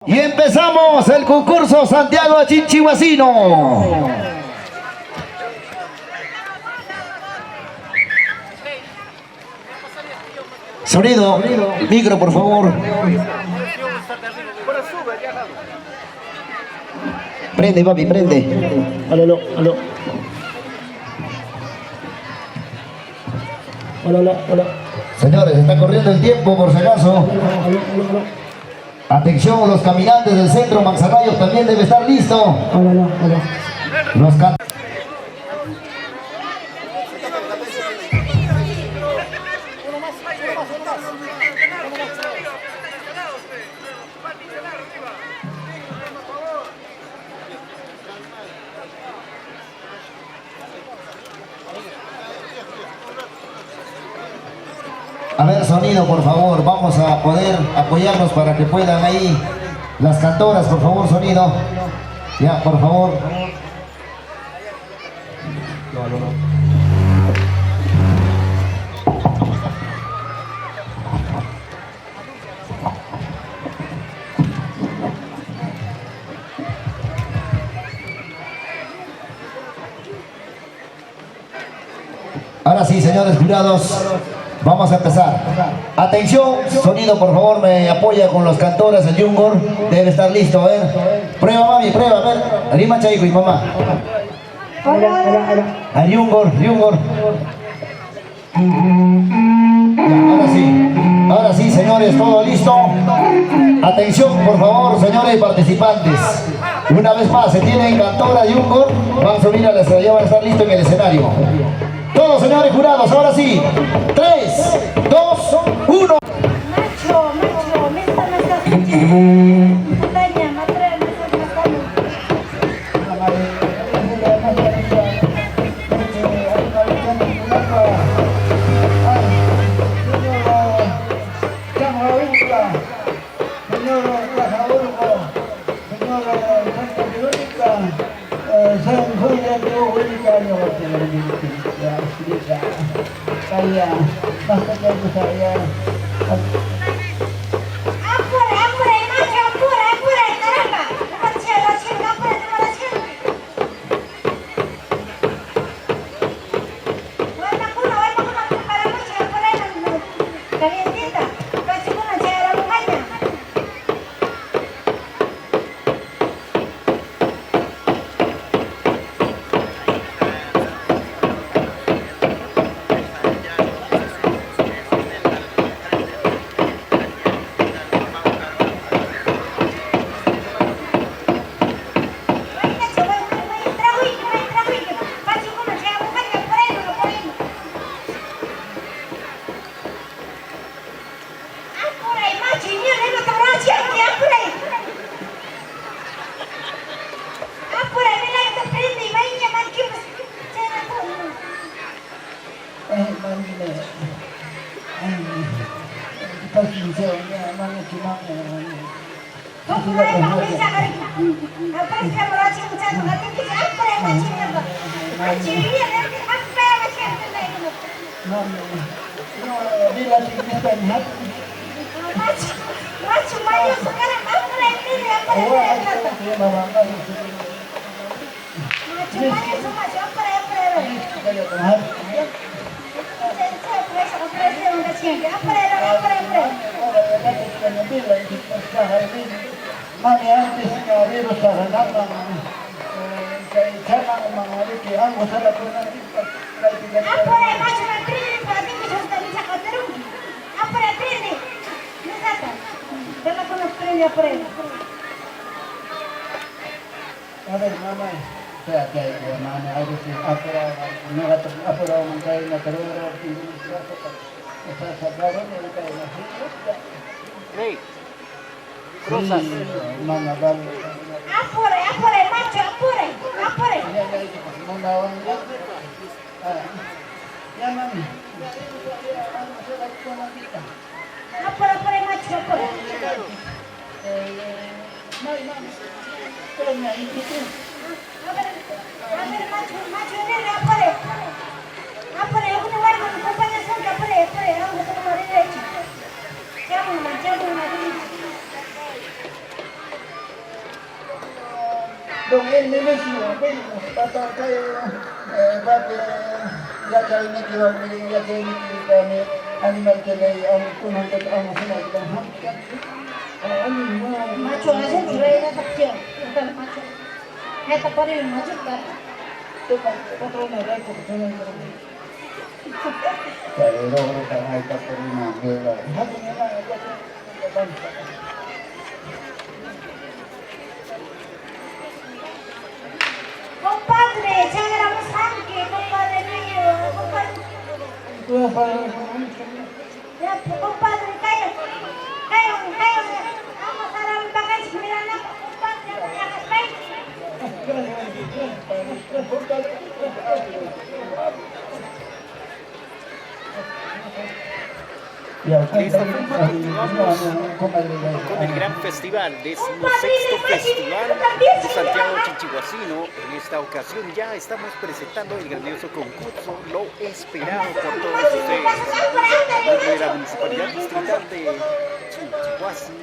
Y empezamos el concurso Santiago Chinchihuacino. Sonido, micro por favor. Prende papi, prende. Aló, aló. Hola. Señores, está corriendo el tiempo por si acaso. Atención, los caminantes del centro Manzanayo también debe estar listo. Los A ver, sonido, por favor, vamos a poder apoyarnos para que puedan ahí las cantoras, por favor, sonido. Ya, por favor. Ahora sí, señores jurados. Vamos a empezar. Atención, sonido, por favor, me apoya con los cantores, el Yungor. Debe estar listo, a ver. Prueba, mami, prueba, a ver. Arima Chaico y mamá. Al Yungor. Ahora sí, señores, todo listo. Atención, por favor, señores participantes. Una vez más, se tienen cantora Yungor. Van a subir a la estrella, van a estar listos en el escenario. Todos, señores jurados, ahora sí. 3, 2, 1. Macho, Don el negocio, pata kayo, bakit gagawin kami animal kami ang kunangkat ang sinabi macho hace tu reina facción, no macho. Esta por el macho está. patrona ray ko patrona ko. Pero ro ka ay patrona ngela. Compadre, ya éramos antes, compadre mío, compadre. Ya, compadre, cállate. Vamos a dar un bagaje, mira la compadre, ya las 20. De esta forma continuamos con el gran festival, 16º Festival de Santiago Chichihuacino. En esta ocasión ya estamos presentando el grandioso concurso, lo esperado por todos ustedes. Desde la Municipalidad Distrital de Chichihuasi,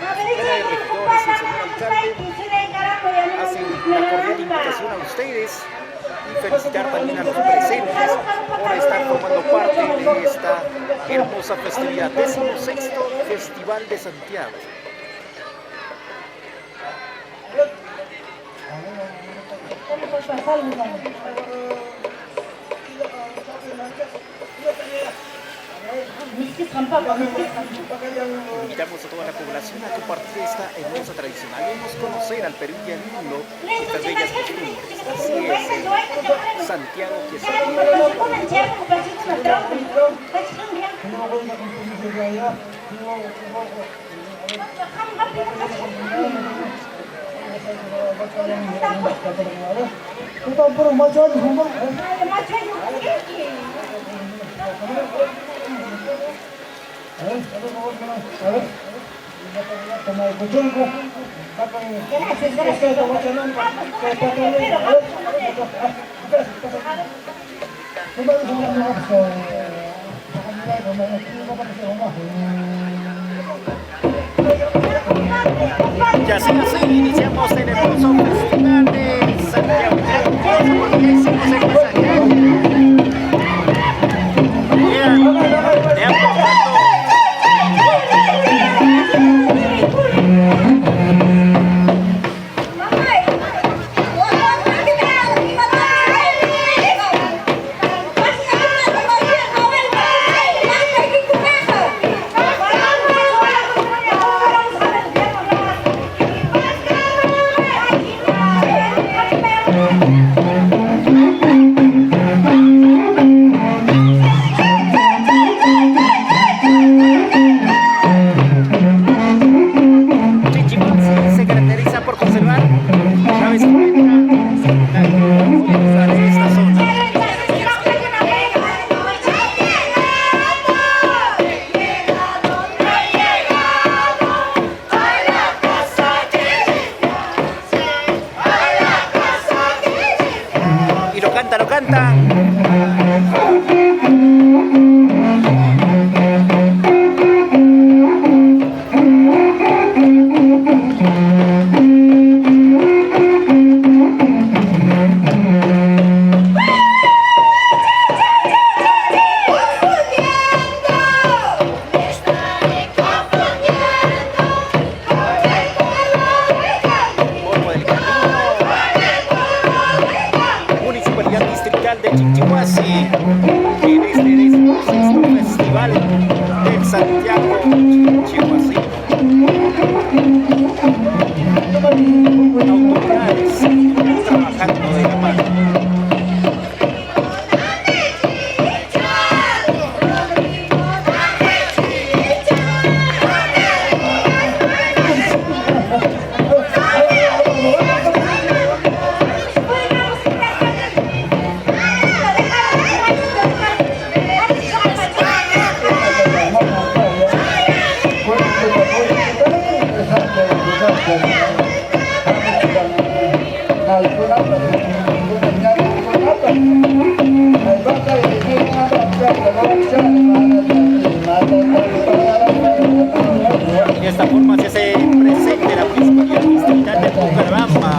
la Cámara de Regidores y el señor alcalde hacen una cordial invitación a ustedes y felicitar también a los presentes por estar formando parte de esta hermosa festividad, 16º Festival de Santiago. Invitamos a toda la población a compartir esta hermosa tradición. Haremos conocer al Perú y al mundo estas bellas costumbres. Así es, Santiago que se y así iniciamos el hermoso festival de Santiago. Lo canta. De Chichihuasi, en este 16º Festival de Santiago Chichihuasi. Autoridades trabajando de la mano. De esta forma se hace presente la Municipalidad Distrital de Bucaramanga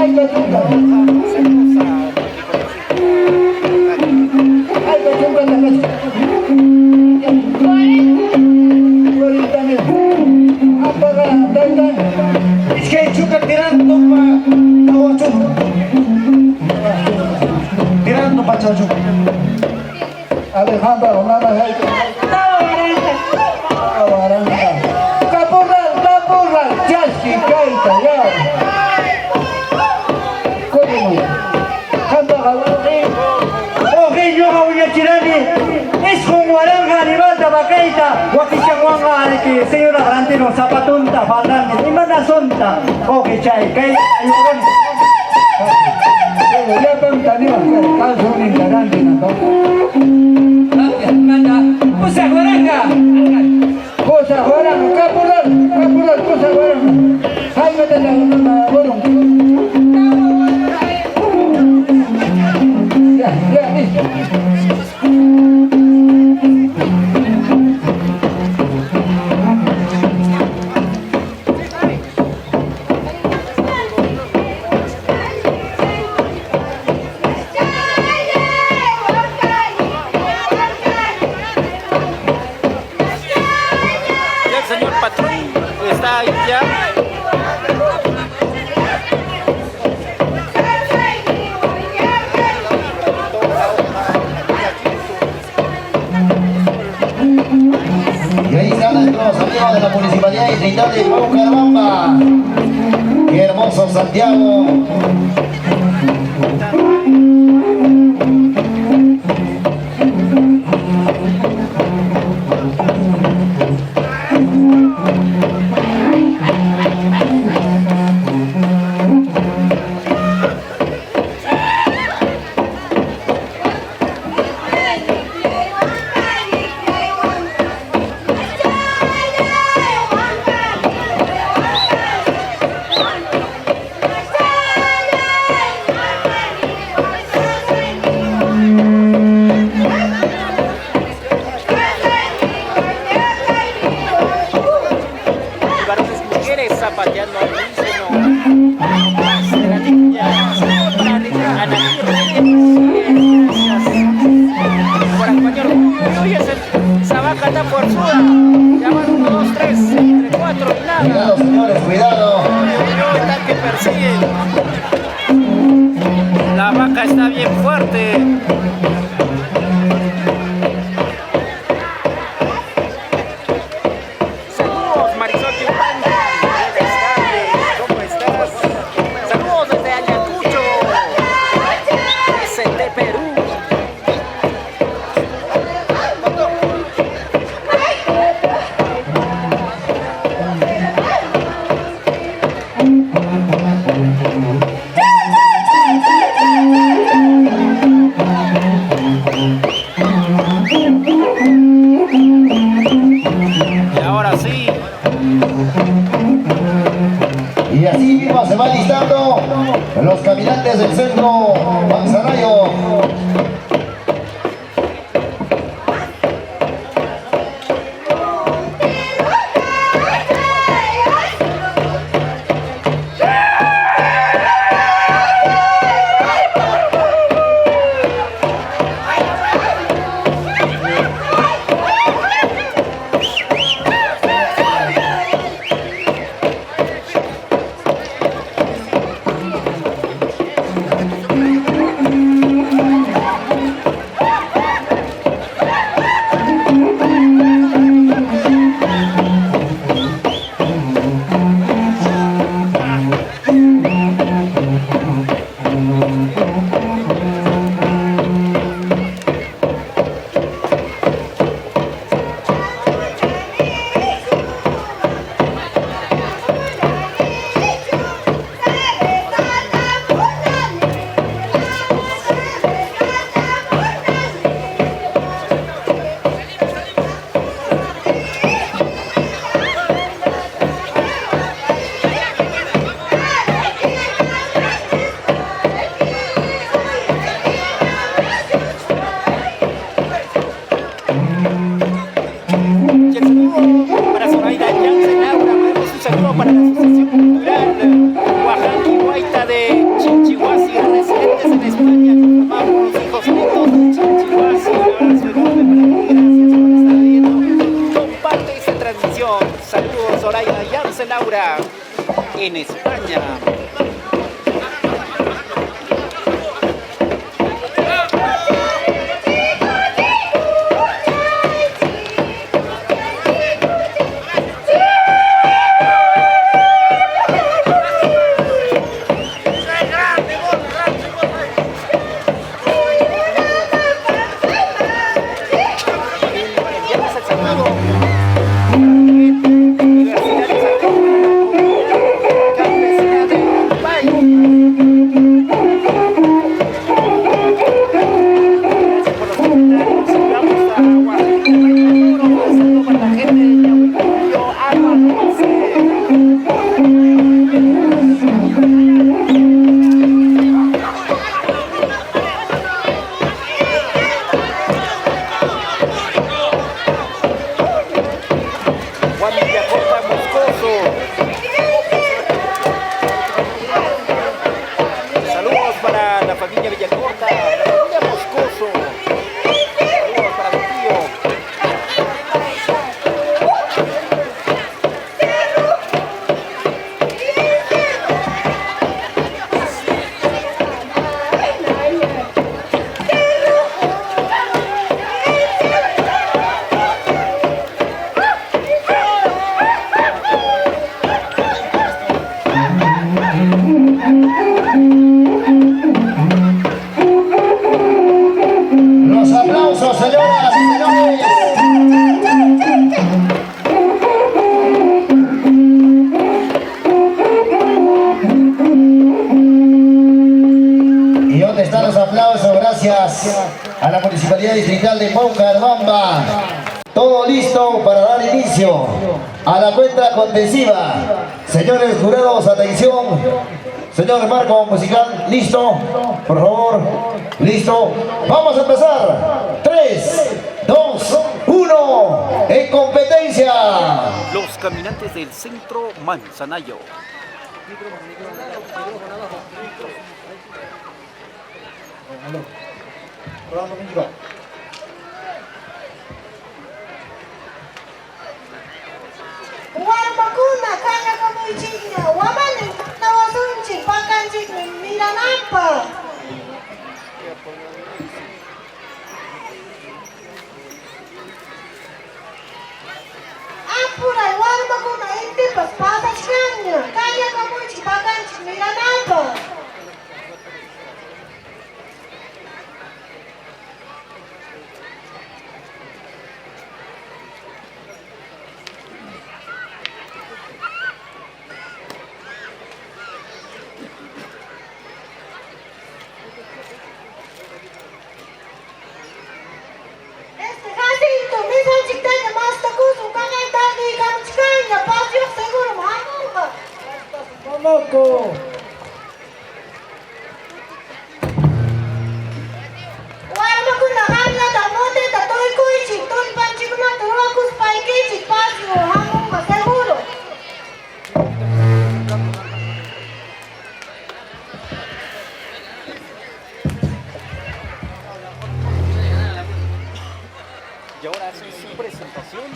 Ay, Cachunga. Ay, Cachunga, es que Chuca tirando para Chachu. Alejandro, nada de Caporral, Chachi, Caita, ya. ¿Cómo? Canta yo voy a tirarle. Es como aranja, animata, bacaita. Guaquichaguanga, que señora Grantino, zapatunta, falante. Y manda sonta. Ok, chay, caita, ya perguntaniwa, caso un integrante, ¿no? Cosa guaranga, capural, cosa guaranga. Ay, vete la borón. Ya, listo. Está ahí ya. Y ahí están nuestros amigos de la Municipalidad Distrital de Bucaramanga. Qué hermoso Santiago. Zapateando al unísono. La niña Ana por acompañar. Uy, esa vaca está forzuda. Ya van 1, 2, 3, entre 4 y nada. Cuidado, señores, cuidado. Está que persiguen. La vaca está bien fuerte. Y así mismo se van listando los caminantes del centro Manzanayo. en España. A la Municipalidad Distrital de Paucarpamba. Todo listo para dar inicio a la cuenta contensiva. Señores jurados, atención. Señor marco musical, listo. Por favor, listo. Vamos a empezar. 3, 2, 1. En competencia. Los caminantes del centro Manzanayo. Warmakuna kaya kamuichikna wamani tawasunchi pakanchikni miranapa. Apuray warmakuna intipas pasachkanya kaya kamuichik pakanchik miranapa. Moco. Warmakuna hamla tamote tatoy kuichi tol panchikuna turwakus paikichi pasio hamunga seguro. Y ahora hacen su presentación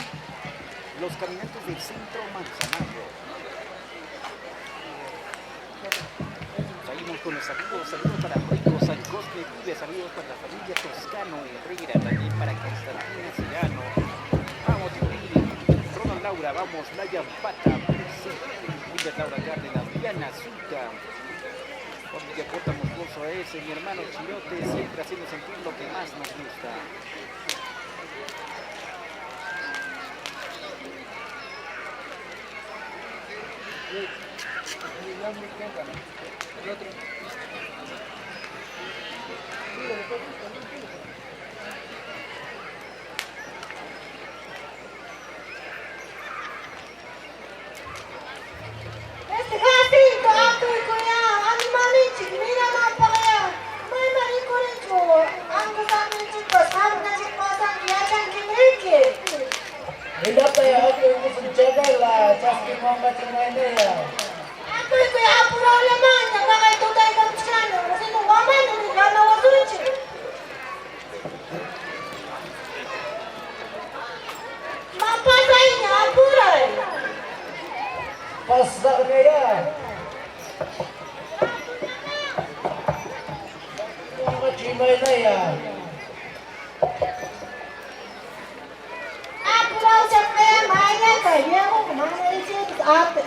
los caminantes del centro Manzanayo. Seguimos con los saludos para Rico San Cosme Vive, saludos para la familia Toscano Herrera, también para Constantina Cirano. Vamos Yuri, Ronald Laura, vamos Layan Pata, Wilder Laura Cárdenas, Diana Zucca, Juan Villacorta Moscoso ese, mi hermano Chirote, siempre haciendo sentir lo que más nos gusta. Este Jacinto, atoy kuya, animalichik, miranapa kaya. May marikurincho, ang gagamit pas hamnachik pasan yachan kimriki. Hindi tayo ako yung sunsyaga la, chaski mga chinaynaya. Atoy kuya, apuraw laman, nakakay tutay kamchano, kasi nung waman, nung ganawasunchi. Mapasay niya, apuray. Pas na kaya. Apurau sampai mainnya kayaknya aku kemana sih? Apa?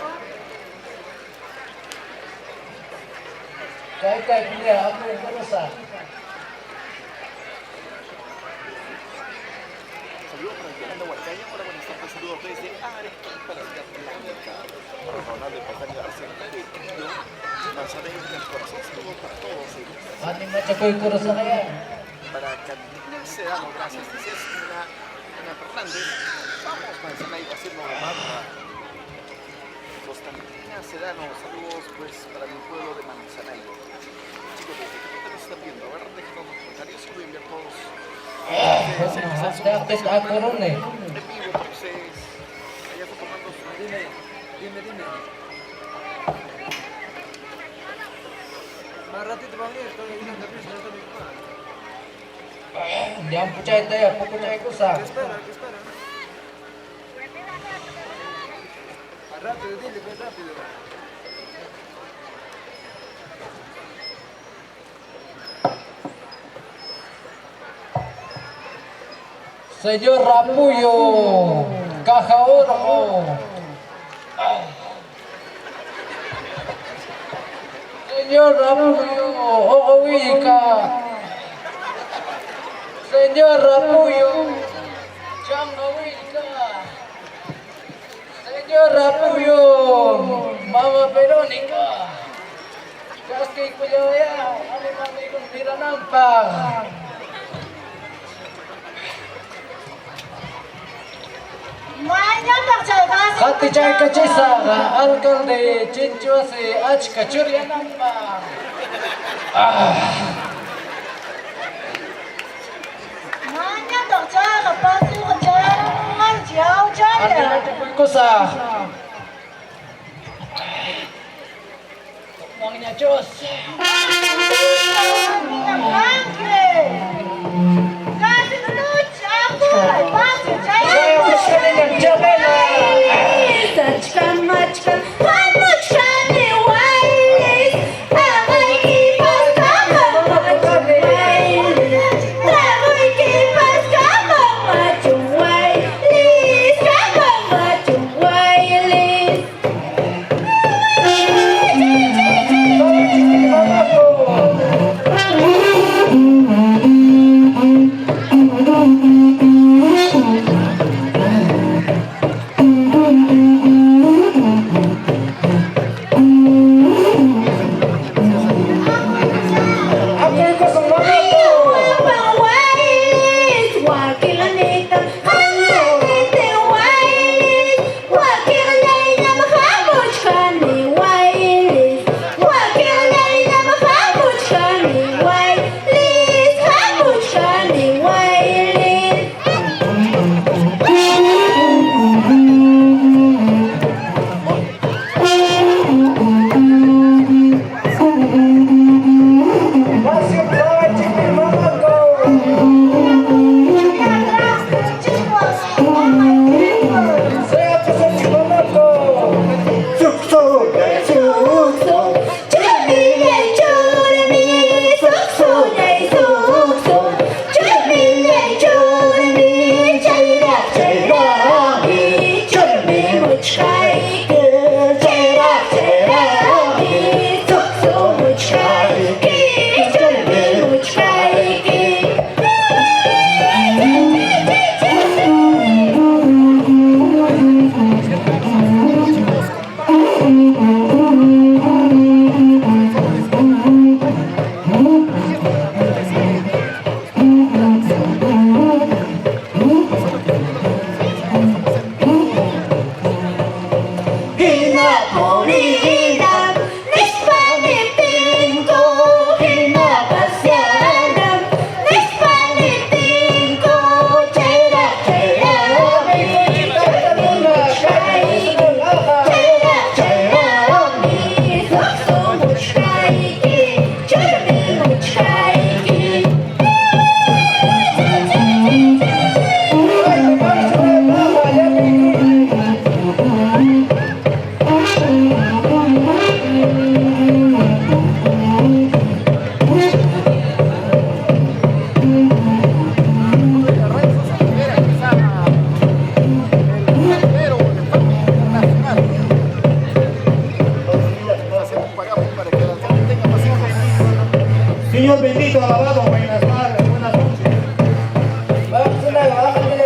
Saludos para Yolanda Huarcaña. Hola, buenas tardes. Saludos desde Arequipa, la ciudad blanca. Para Ronaldo Pajaño Arsenal de Quillo, Manzanillo del Corazón. Saludos para todos ellos. Para Cantina Sedano, gracias. Dice Ana Fernández. Vamos, Manzanillo, a hacerlo más. Constantina Sedano, saludos pues para mi pueblo de Manzanillo. Chicos, ¿desde qué parte nos están viendo? A ver, déjenos los comentarios y voy a enviar todos. En vivo, entonces, allá está tomando su... Dime. Más ratito va a venir, estoy en la capricha, no está mi mamá. Jangan percaya saya, aku percaya ku sah. ¿Qué espera? Rápido, dile, pues rápido. Señor Rapullo, Caja Oro. Señor Rapulyo, Ogowika. Señor Rapulyo, Changawika. Señor Rapulyo, Mama Verónica. Kaski Kuyaya, Alimani kung tira nampak. Mainnya percaya Hati cai kecisa, alkalde cincuasi achka curian nampak. Mainnya percaya pasti jangan jauh-jauh. Ano na kusa? Mangnya Diyos. Kasi lucu aku, pasti Saya jauh. gusto nilang jabela. Señor bendito, alabado, buenas tardes, buenas noches. Vamos a la baja de la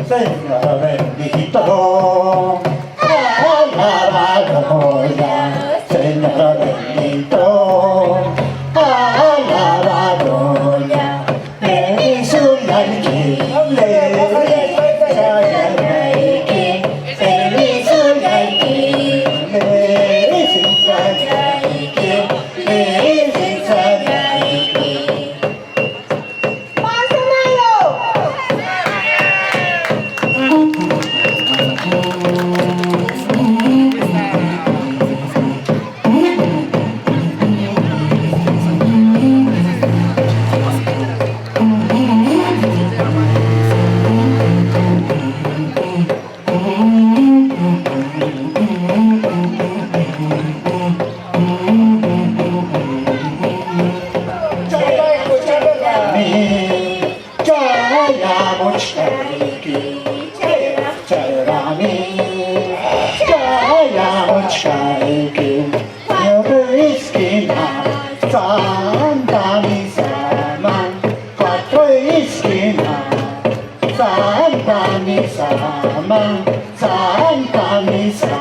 Señor bendito, alabado ya, Señor bendito, alabado ya, bendición al que Santa Misa.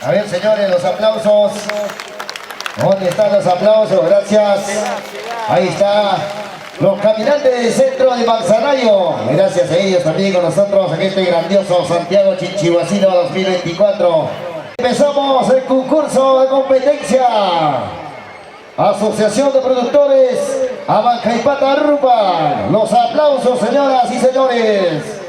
A ver, señores, los aplausos. ¿Dónde están los aplausos? Gracias. Ahí está. Los caminantes del centro de Manzanayo. Gracias a ellos también con nosotros en este grandioso Santiago Chinchihuacino 2024. Empezamos el concurso de competencia. Asociación de Productores Abancaipata Rupa. Los aplausos, señoras y señores.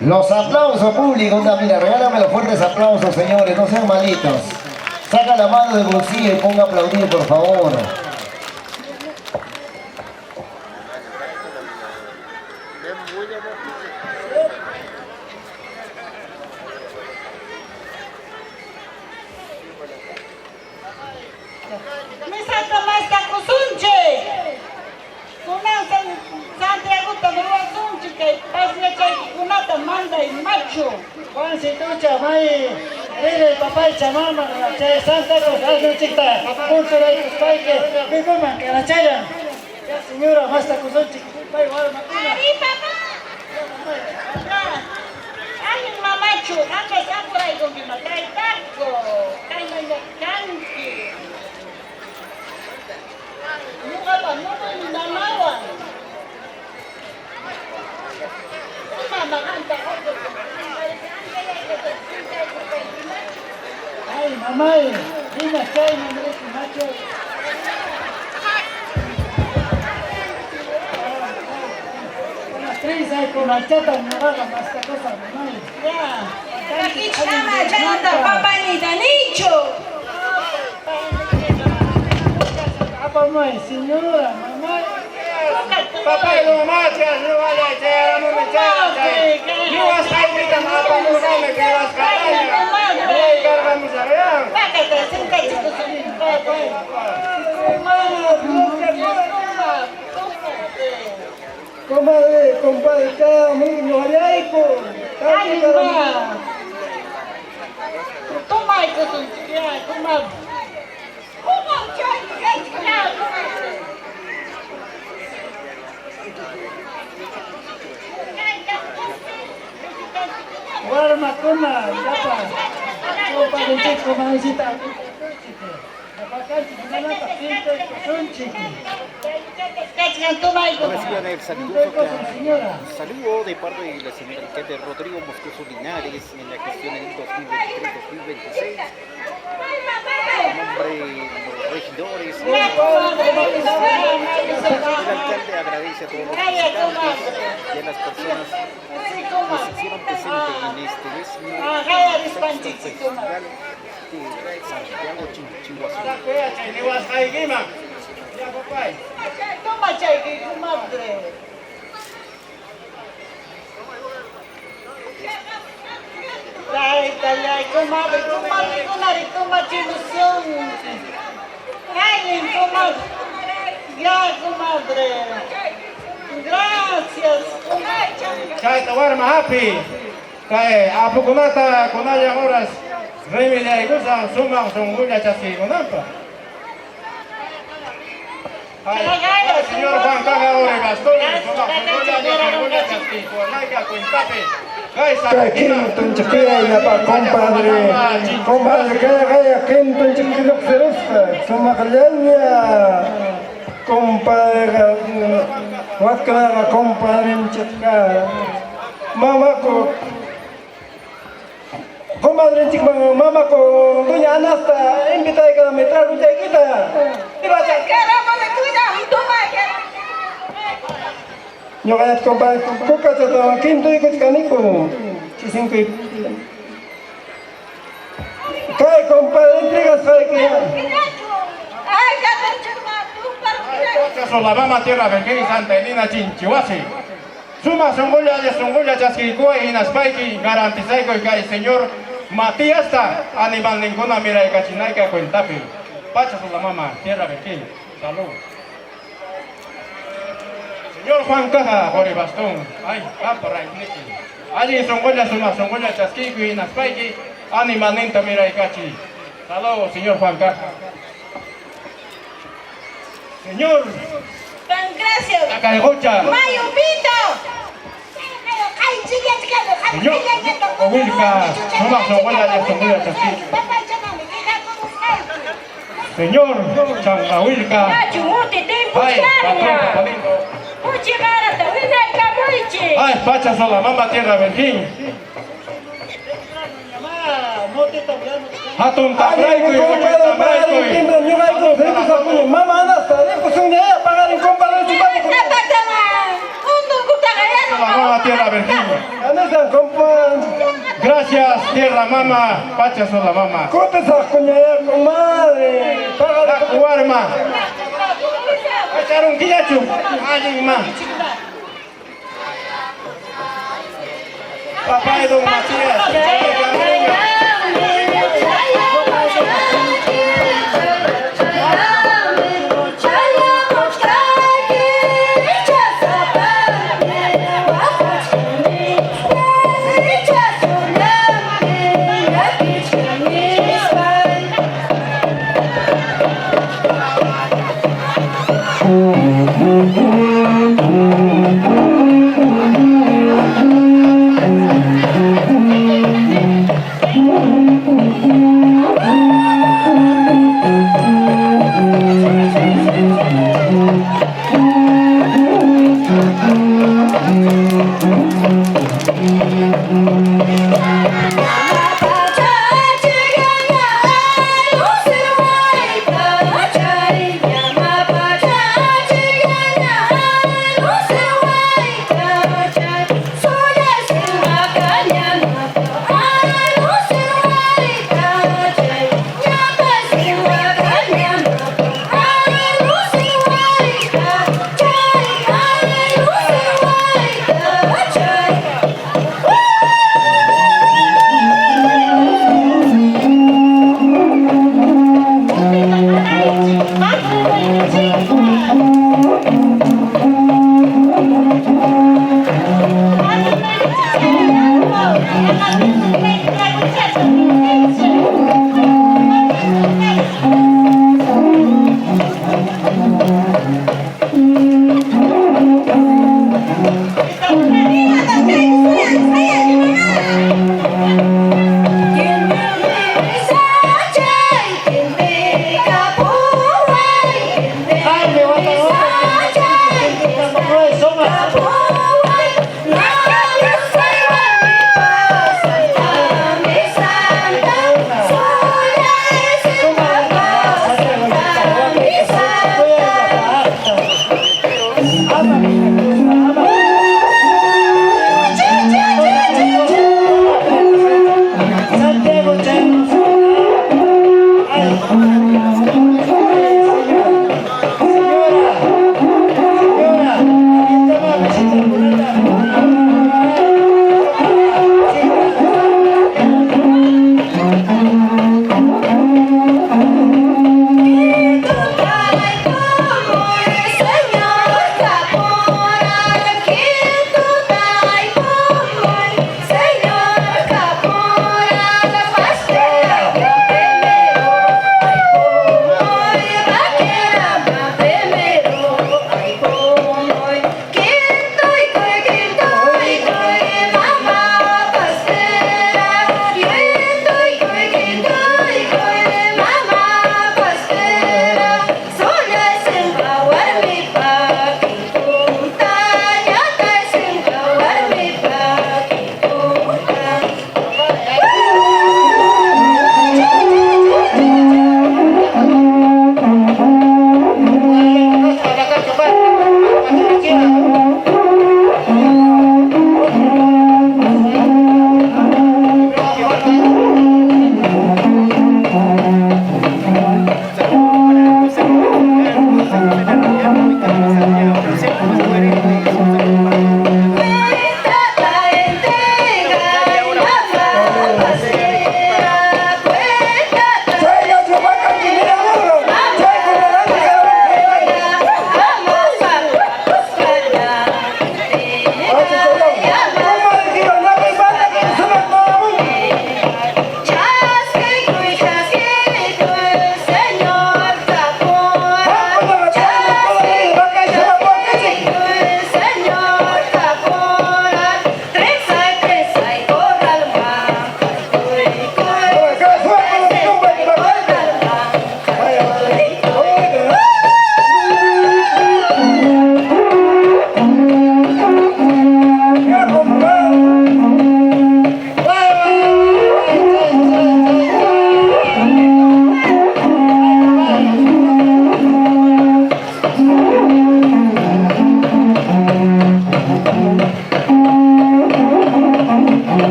Los aplausos públicos también, regálame los fuertes aplausos, señores, no sean malitos. Saca la mano del bolsillo y ponga a aplaudir, por favor. Me saca más tacusunche. Santiago Tamuasunche, que pasle que kunata manda y macho. Juan si tú chamay, dile papá y chamama, che Santa Rosa, no chita, punto de tus paiques, que coman, que la chayan. Ya señora, más tacusunche, pai igual matina. Ahí papá. Ay, mamacho, anda por ahí con mi madre, trae taco, trae canque. No ni nada. Ay, mamá, dime chay, no me macho. Con la trisa y con la chata me hagan esta cosa, mamá. Ya. Aquí chama, chata, papá ni nicho. Papá, mamá, señora, mamá. Papá y mamá, no vaya a echar, no me echar. No vas a ir a mamá, no me quedas callada. Hey, cargamos a ver. Págate, siempre chicos. Comadre, compadre, cada muy gloriaico. Ay, ma. Toma, hijo, ya, toma. Toma, ya, Guarma, coma, yapa. Compadre, chico, madrecita. Reciban el saludo de parte de la señora alcalde Rodrigo Moscoso Linares en la gestión en 2023-2026. En nombre de los regidores, el alcalde agradece a todos los visitantes y a las personas que se hicieron presentes en este décimo festival de Santiago Chinchihuazú. Toma, chay, tu madre. Ay, comadre, toma ilusión. Ay, comadre. Ya, comadre. Gracias, comadre. Chay, te warma happy. Kay, apo kunata, kunaya horas. Remile, gusa, suma, sunguya, chasqui, kunampa. Señor Juan Carlos Gastón, Quinton chiquilla y pa compadre, kaya quinton chiquillo serusca, sumakalanya, compadre, wakala compadre chica, mama ko, compadre chica, mama ko, doña Anasta, invita a que me traiga una chiquita. Yo kaya compadre, kuka sa quinto ikot kaniko, chisinko. Kaya compadre, entregas kaya kaya. Ay, ya te chama, Son la mama tierra Belgueri Santa Elena Chinchihuasi. Suma Songoya Chasquicua y Naspaiki garantizaico y el señor Matías ta animal ninguna mira y cachinaica cuentapi. Pacha son la mama tierra Belgueri. Salud. Señor Juan Caja, Jorge Bastón. Ay, para Niki. Allí Songoya Suma Songoya Chasquico y Naspaiki. animanenta mira y cachi. Hasta luego, señor Juan Carlos. Señor, Tan gracias. la calgocha. Mayupito. Señor, Ovilca, una sobuela de Songulla Chasquillo. Señor, Changahuilca. Ay, patrón, papalito. Ay, pacha sola, mamá tierra virgen. Hatun tabraico y mucho tabraico. Mamá, anda hasta lejos, un día pagar en compra de su padre. La mamá tierra virgen. Anda, compa. Gracias, tierra mamá, pacha sola mamá. ¿Cómo te estás coñada, comadre? La cuarma. Echar un quillacho. Ay, mamá. Papá de don Matías.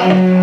Woo!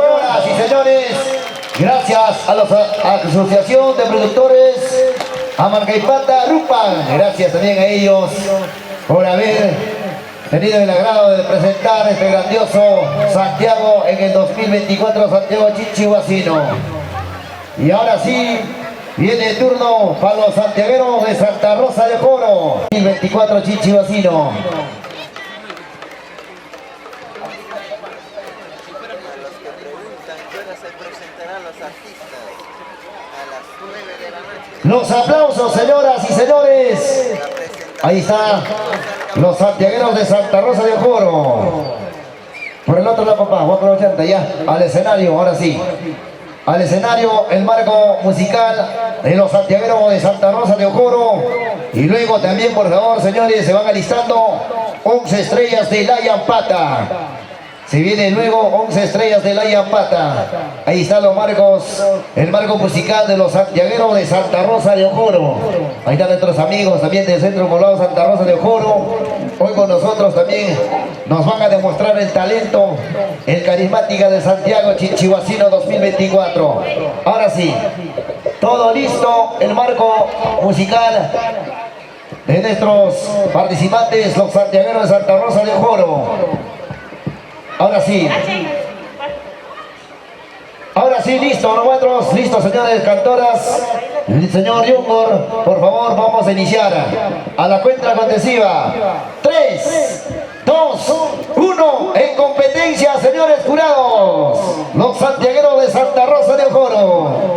Señoras y señores, gracias a la Asociación de Productores Amarcaipata Rupan. Gracias también a ellos por haber tenido el agrado de presentar este grandioso Santiago en el 2024, Santiago Chinchihuacino. Y ahora sí, viene el turno para los santiagueros de Santa Rosa de Ojoro, 2024 Chinchihuacino. Los aplausos, señoras y señores. Ahí están los santiagueros de Santa Rosa de Ojoro. Por el otro lado, papá, Juan 80, ya, al escenario, ahora sí. Al escenario, el marco musical de los santiagueros de Santa Rosa de Ojoro. Y luego también, por favor, señores, se van alistando 11 estrellas de la Yampata. Se viene luego 11 estrellas de la Yampata. Ahí están los marcos, el marco musical de los santiagueros de Santa Rosa de Ojoro. Ahí están nuestros amigos también del Centro Poblado Santa Rosa de Ojoro. Hoy con nosotros también nos van a demostrar el talento, el carismática de Santiago Chinchihuacino 2024. Ahora sí, todo listo, el marco musical de nuestros participantes, los santiagueros de Santa Rosa de Ojoro. Ahora sí. Ahora sí, listo, nosotros, listos, señores cantoras. Señor Yungor, por favor, vamos a iniciar a la cuenta regresiva. 3, 2, 1, en competencia, señores jurados. Los santiagueros de Santa Rosa de Ojoro.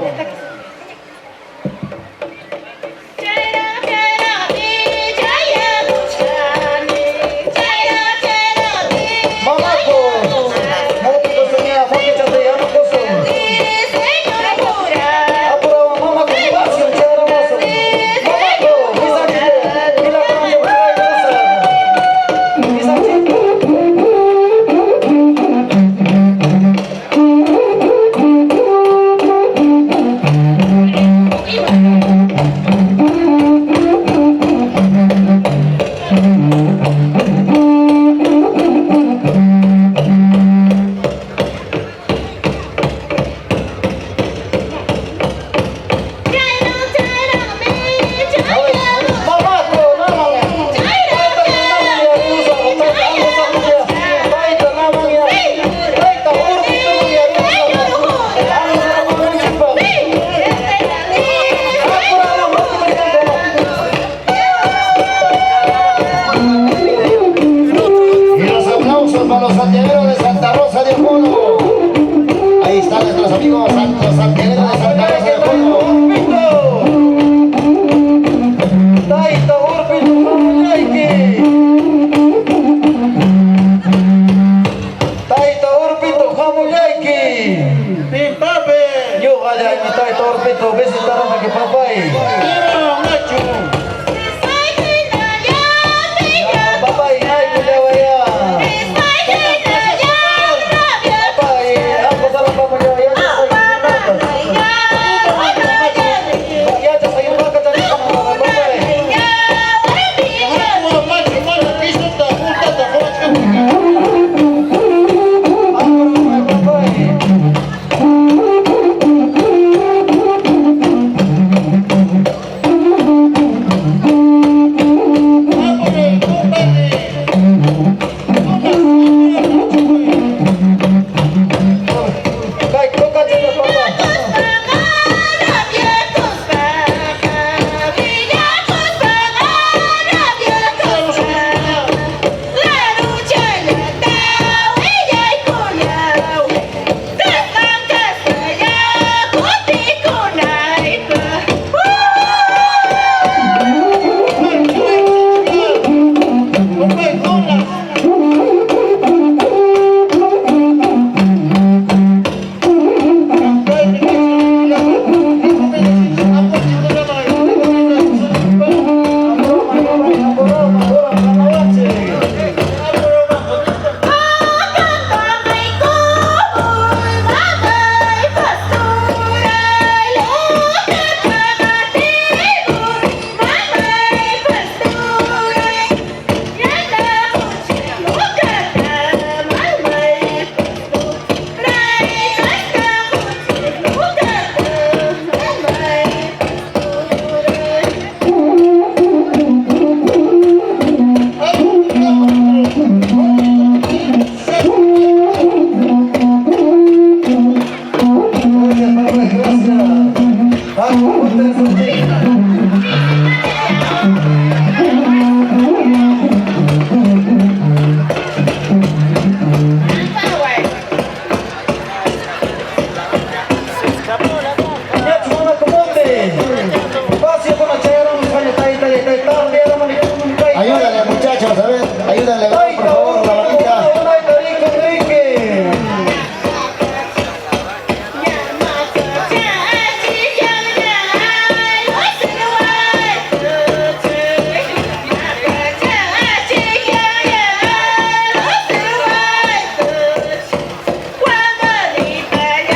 Ayúdenle, por favor, a la vaquita.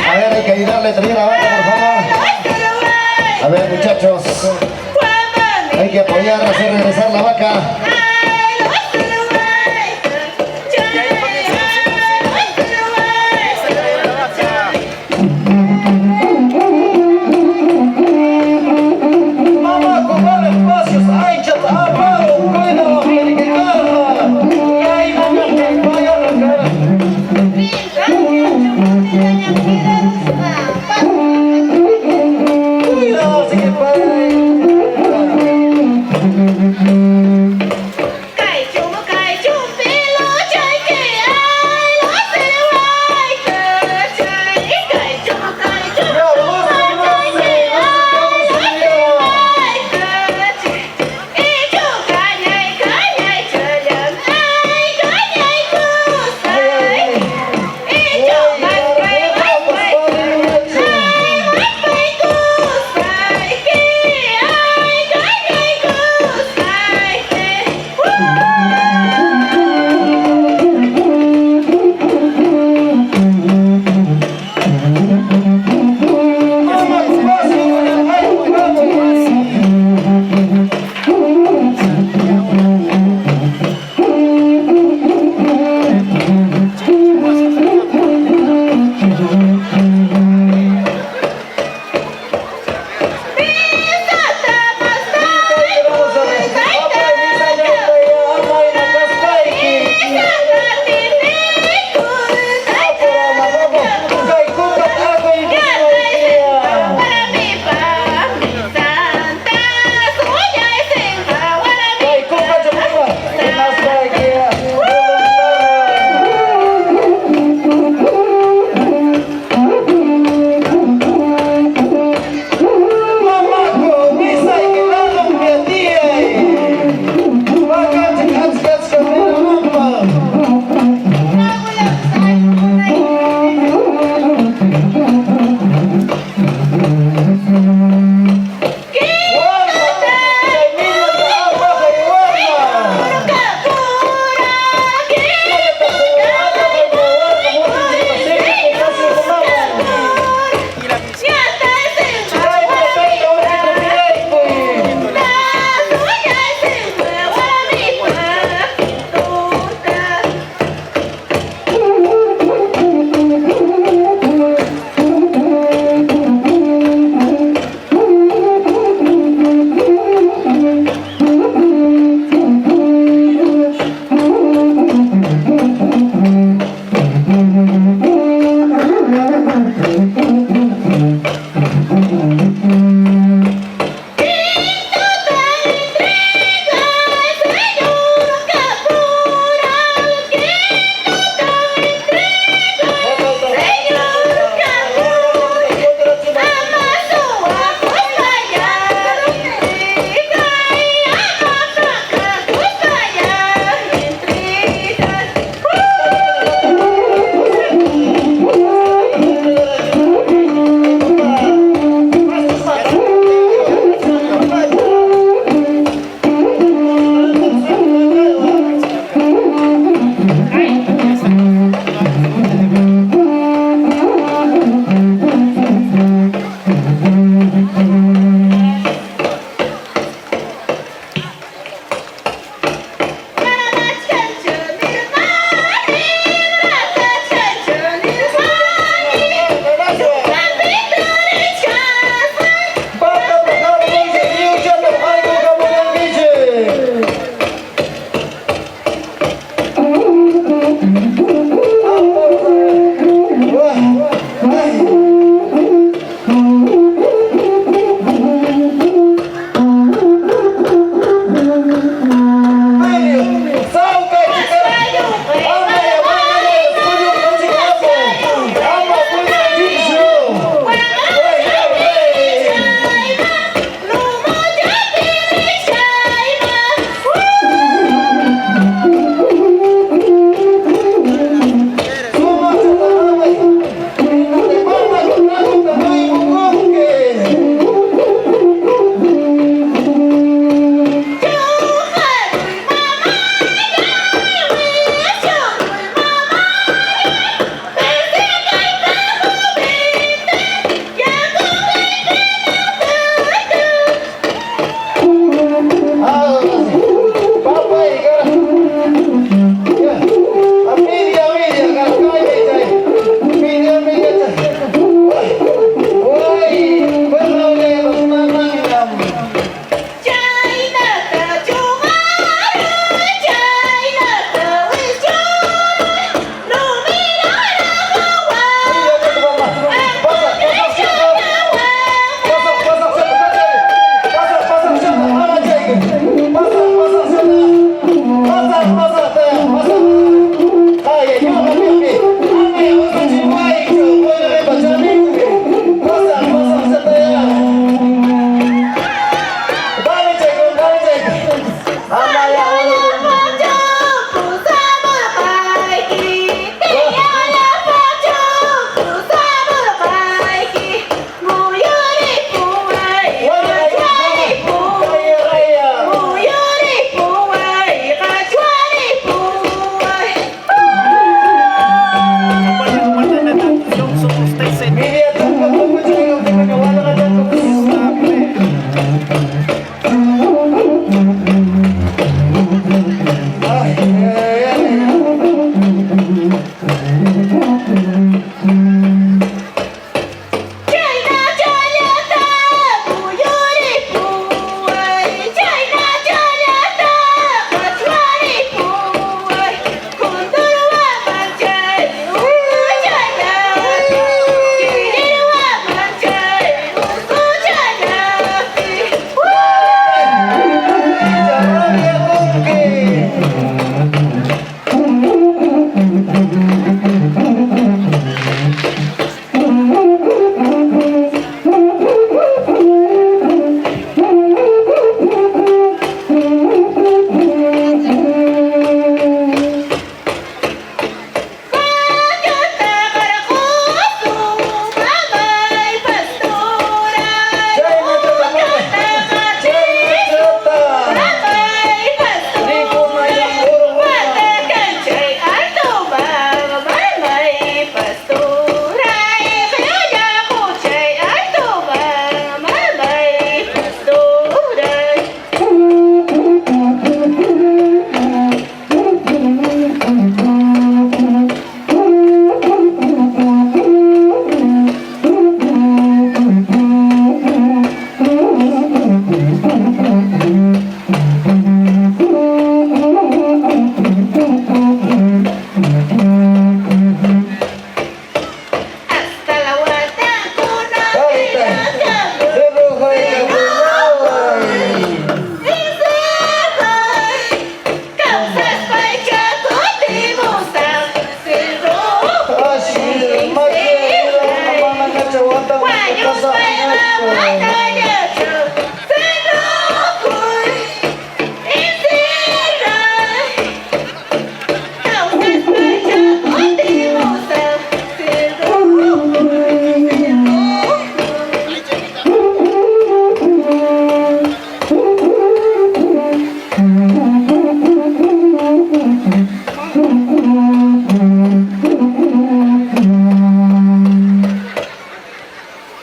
A ver, hay que ayudarle también a la vaca, por favor. A ver, muchachos, hay que apoyar, hacer regresar la vaca.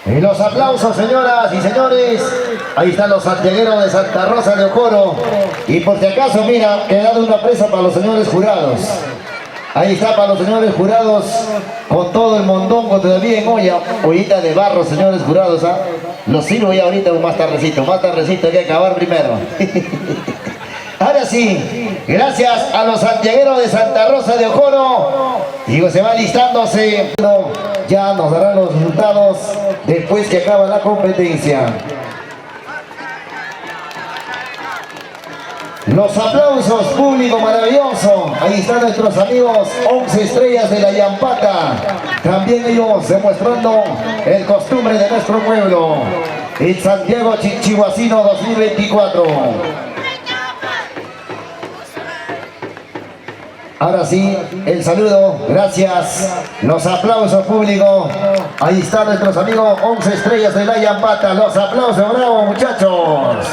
Y los aplausos, señoras y señores. Ahí están los santiagueros de Santa Rosa de Ojoro. Y por si acaso, mira, he dado una presa para los señores jurados. Ahí está para los señores jurados, con todo el mondongo todavía en olla, ollita de barro, señores jurados, ¿ah? Los sirvo ya ahorita o más tardecito, hay que acabar primero. Ahora sí, gracias a los santiagueros de Santa Rosa de Ojoro. Digo, se va listándose. Ya nos darán los resultados después que acaba la competencia. Los aplausos, público maravilloso. Ahí están nuestros amigos 11 estrellas de la Yampata. También ellos demostrando el costumbre de nuestro pueblo. El Santiago Chinchihuacino 2024. Ahora sí, el saludo, gracias, los aplausos público. Ahí están nuestros amigos 11 estrellas de la Yampata. Los aplausos, bravo muchachos.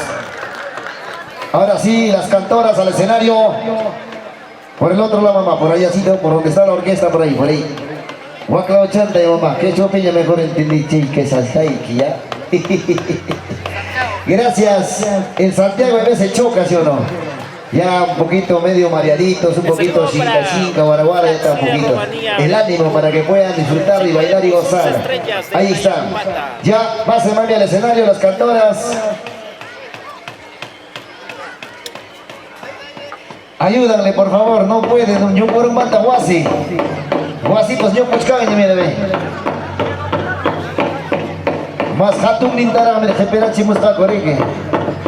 Ahora sí, las cantoras al escenario. Por el otro lado, mamá, por ahí así, por donde está la orquesta, por ahí. Guacla 80, mamá, que chopeña mejor entendí, que esas ahí, ya. Gracias, el Santiago en ese choca, ¿sí o no? Ya un poquito medio mareaditos, un poquito chinca, guaraguara, ya está un poquito. El ánimo para que puedan disfrutar y bailar y gozar. Ahí están. Ya, pasen mami al escenario, las cantoras. Ayúdanle, por favor, no pueden, yo por un mata guasi. Guasi, pues yo puchcaña, mire, ve. Más hatun nintara, mire, jepera chimusca corrique.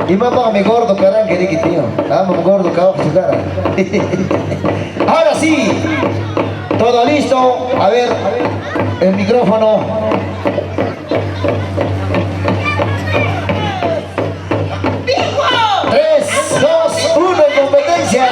Y mamá, mi gordo, carán, que tío. Vamos, gordo, cabrón, su cara. Ahora sí, todo listo. A ver, el micrófono. 3, 2, 1 en competencia.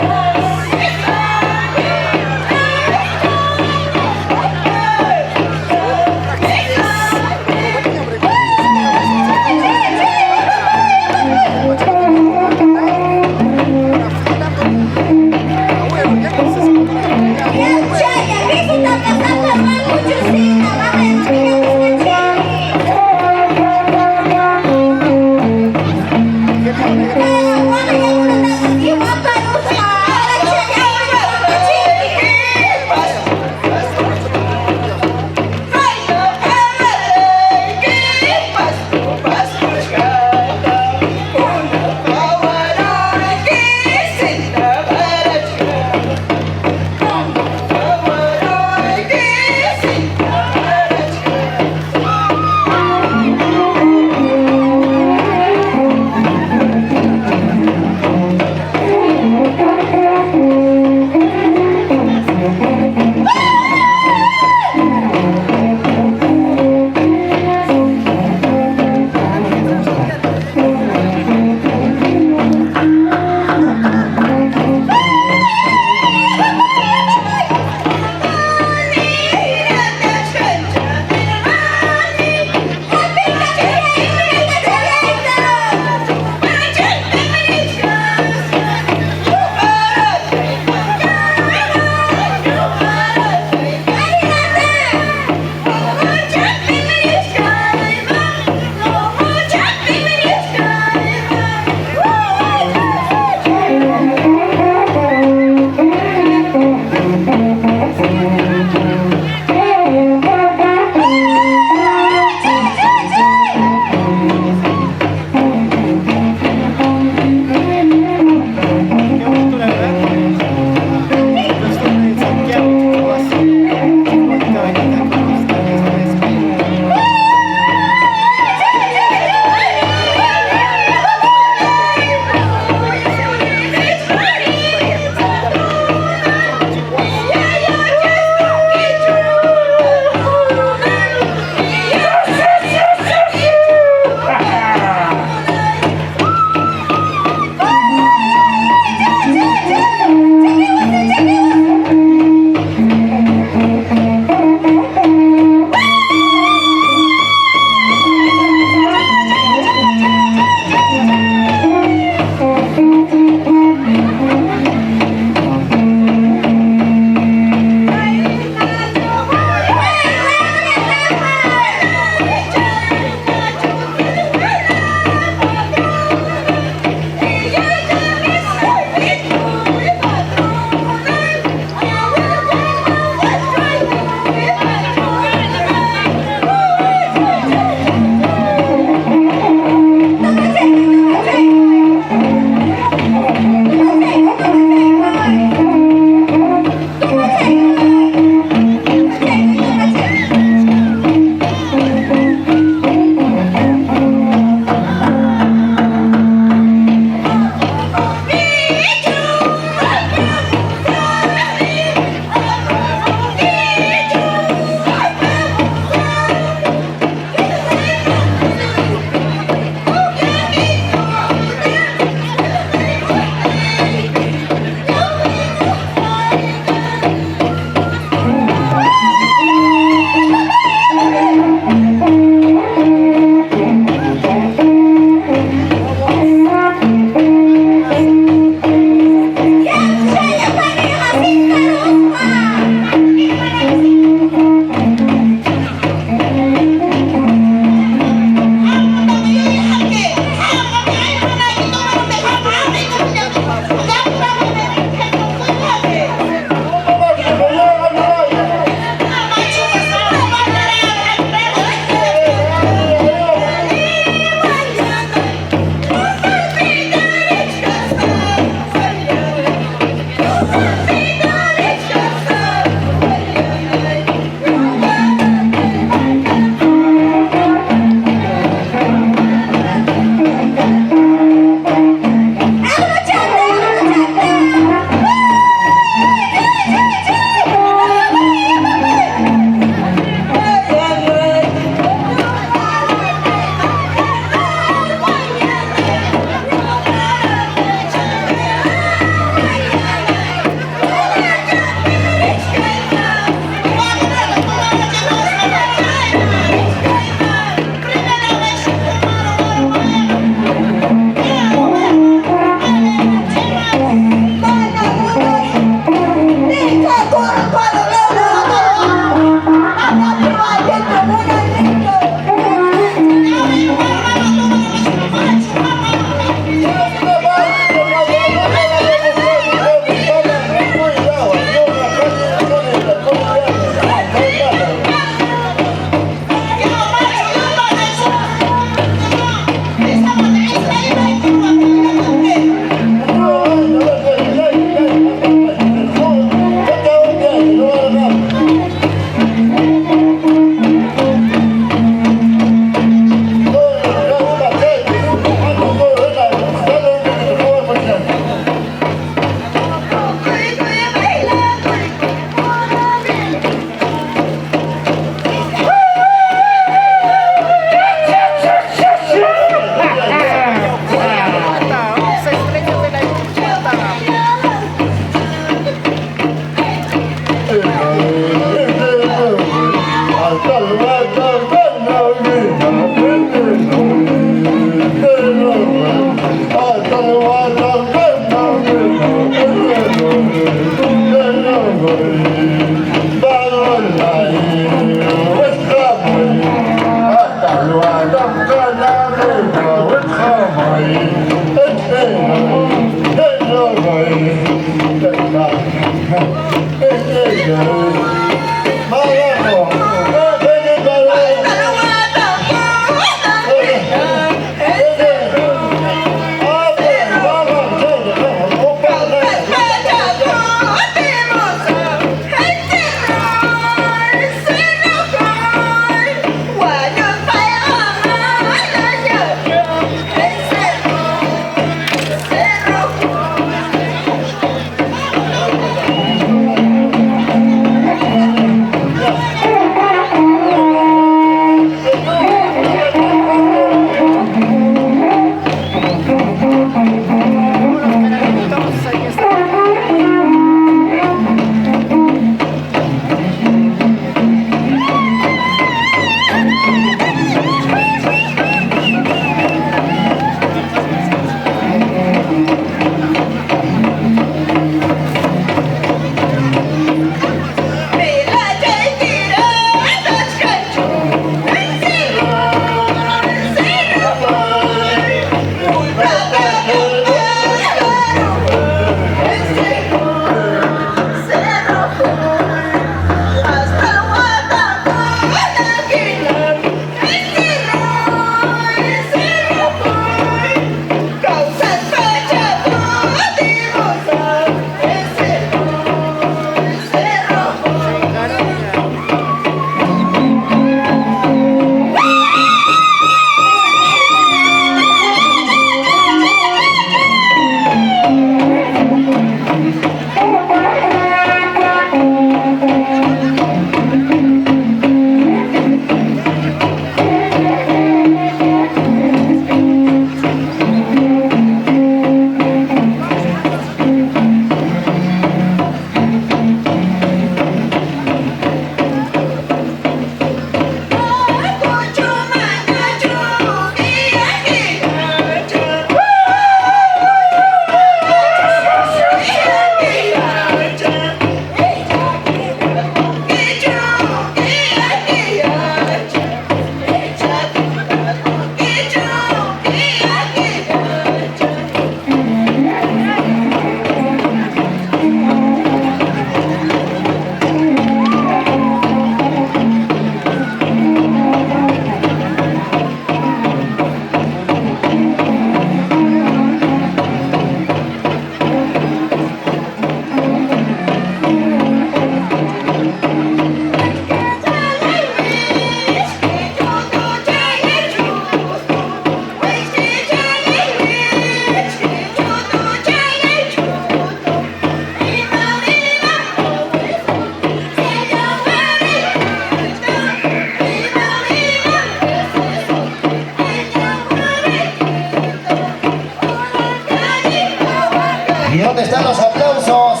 ¿Y dónde están los aplausos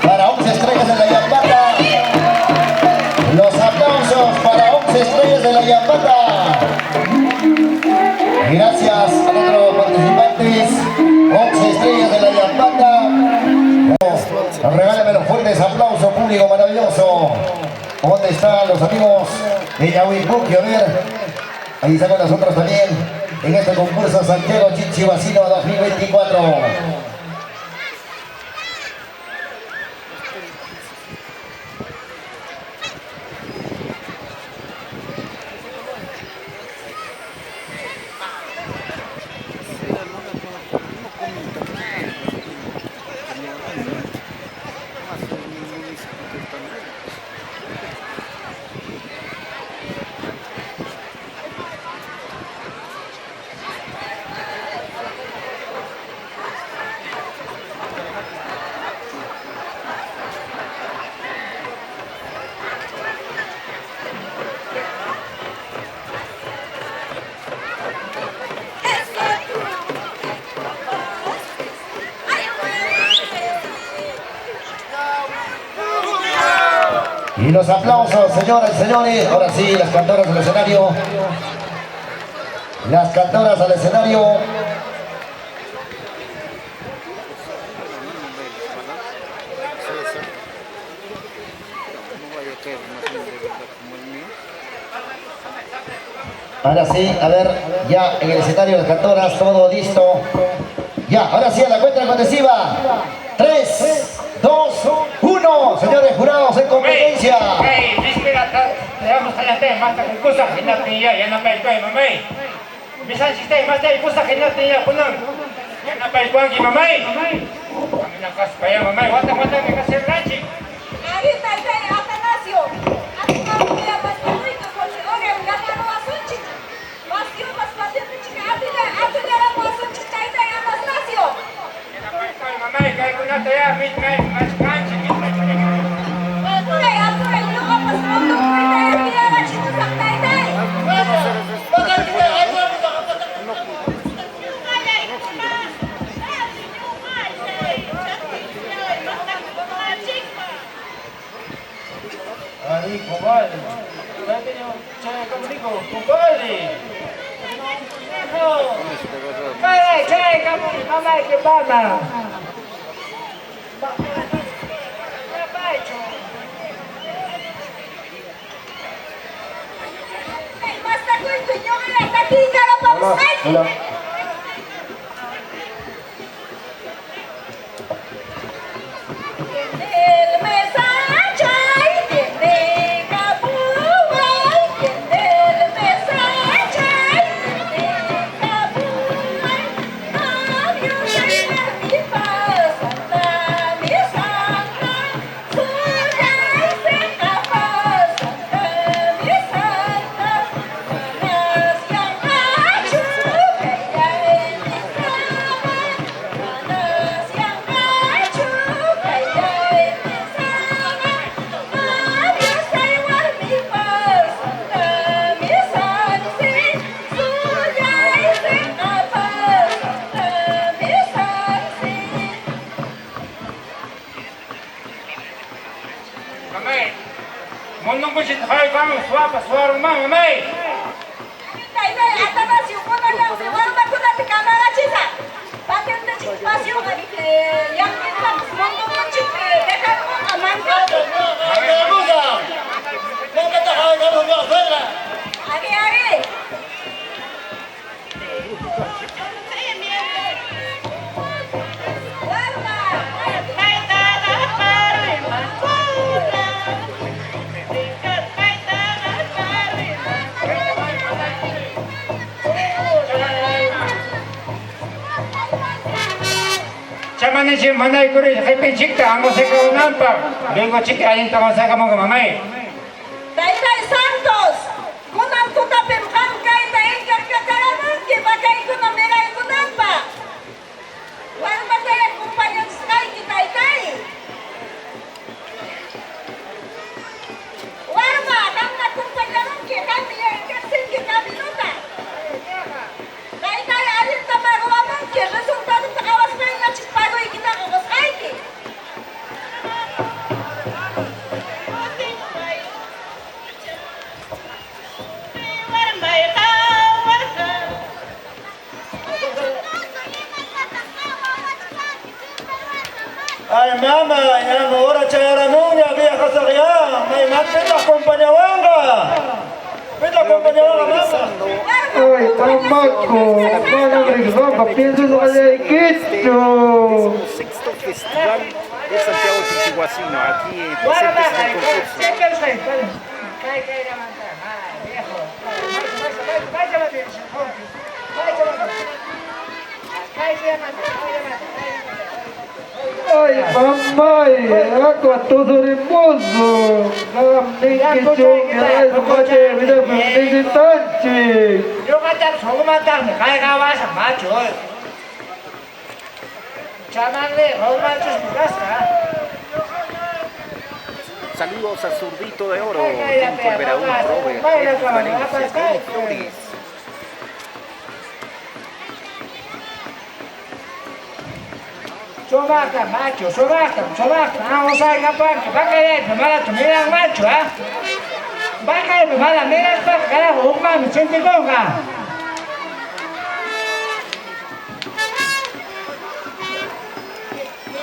para 11 estrellas de la Yapata? Los aplausos para 11 estrellas de la Yapata. Gracias a nuestros participantes. 11 estrellas de la Yapata. Regálame los fuertes aplausos, público maravilloso. ¿Dónde están los amigos de Yahuipuki? A ver, ahí están con nosotros también en este concurso Santiago Chinchiguacino 2024. Y los aplausos, señoras y señores. Ahora sí, las cantoras al escenario. Las cantoras al escenario. No vaya a caer más o menos como el mío. Ahora sí, a ver, ya en el escenario de las cantoras, todo listo. Ya, ahora sí, a la cuenta regresiva. 3, 2, 1. Señores jurados en competencia. Leamos allá, más que cosa que no tenía, ya no me estoy, mamá. Bisa sistem, mas day cosa que no tenía, punang. Ya no me estoy, mamá. Kami nakasbaya, mamá. Wata me kasir ranching. Ari Taytay Atanasio. Aku mau dia pas panoy ko ko si Ore ang gatano asunchik. Mas yo mas pasyente chika ati dera mo asunchik Taytay Atanasio. Ya no me estoy, mamá. Kaya ko na tayo, midnight, mas ranching. Aturay yo mas mondo ko tayo kaya chino sak Taytay. Bakal kita ayo Ari, compadre. Kamu digo, compadre. Chay, kamu mamá que pama. Mas ta ko ito nyo kaya taki ka na pa Hola. El mesachay tiene kabuhay. El mesachay tiene kabuhay. Ayos ay maripas Santa Misanta. Suyay sekapas Santa Misanta. Manas yang acu kaya misama. Manas yang acu kaya misama. Ayos ay maripas Santa Misansi. Suyay sekapas Santa Misansi. Mamá, mondong ko siya tayo kami, swaro mamá. Taytay Atanasio ko na lang si Warma ko na tika mga chisa. Bakit na chikpasyo ka ni yang kita mundo mo chik dekan mo aman ko. Ari. Warma. Chaman si manay ko rin, kay pinchikta, ang ko sa kaunampak. Bingo chika, ayun tama sa kamong mamay. Taytay Santos. Kunang kutapim kan kay tayin kakakaraman ki bagay ko na miray ko pa. Warma kaya kumpanyang sky ki Taytay. Warma, kang nakumpanyang ki kami yung kasin ki kami nuta. Taytay alin tamaruaman ki resultado sa kawas pa yung nachikpagoy kita kakasay ki. Ay mama, ya ahora chayara nunya vieja sagya. May matpita kumpanya wanga. Pita kumpanya wanga mama. Ay, tamako. Mana mereka pienso sa kanya ikito. Sexto Festival de Santiago Chichihuacino, aquí presentes en el concurso. Ay, mamay, ako todo hermoso. Ngamning kichong ay kumate vida visitante. Yo kata sogumatang, kaya kawas, macho. Chaman le, romanchos bukas ka. Saludos a Zurdito de Oro, Víctor Veraún, Robert, Valencia, Tony Flores. Sobaka, macho, sobaka. Vamos a ir a parque. Va a querer, mala, tu mira macho, ¿eh? Va a querer, mala, mira el parque, carajo, un mami, siente conga.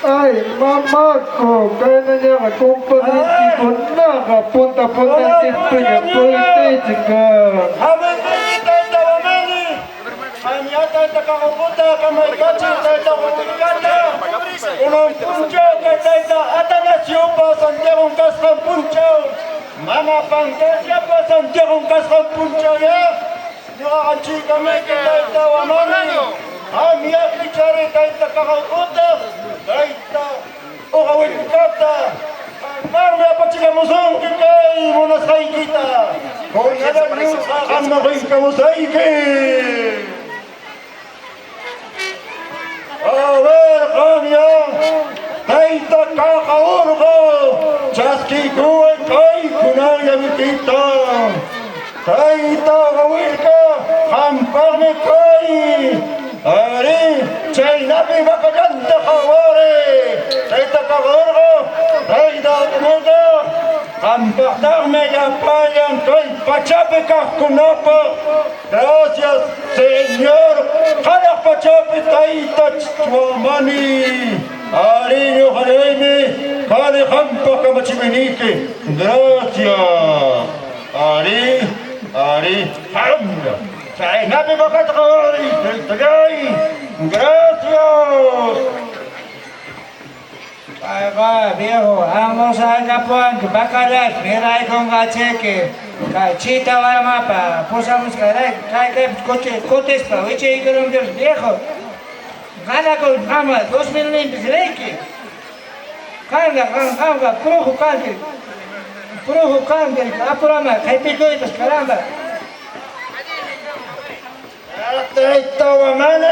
Ay, mamako, kaya na niya kakumpanin ko na kapunta-punta sa pinya politika. Habang ganito taita kakuputa kamay kachi taita kulikata. Unang puncho kay taita Atanasio pa Santiago Kaskan puncho. Mama Pangkasya pa Santiago Kaskan puncho ya. Nakakanchi kami kay taita Wamani. Amiyak ni Chari taita kakuputa. Taita Ukawilikata. Marme apachiga musong kay monasay kita. Kung nalang yung kakamakin kamusay kay. Awer kanya, taita kakaurgo, chaski kuwan kay kunayam kita. Taita kawil ka, kampane kay. Ari, chay nabi makaganda kawari. Taita kakaurgo, taita kumuga. Kampaktar megapayan kay pachape kakunapa. Gracias, Señor. Kanak pachape taita chwamani. Ariño hareme, kare hampa kamachimenike. Gracias. Ari, hamda. Say nabi makatakari. Tagay. Gracias. Aiga, viejo, vamos a Japón, bacalas, mira con gacheque, chita la mapa, posamos cae coches para oye y que viejo. Gana con gama, 2000 limpios, leque. Carga, projo cante, apurama, cae picoitos, caramba. Taita Wamani,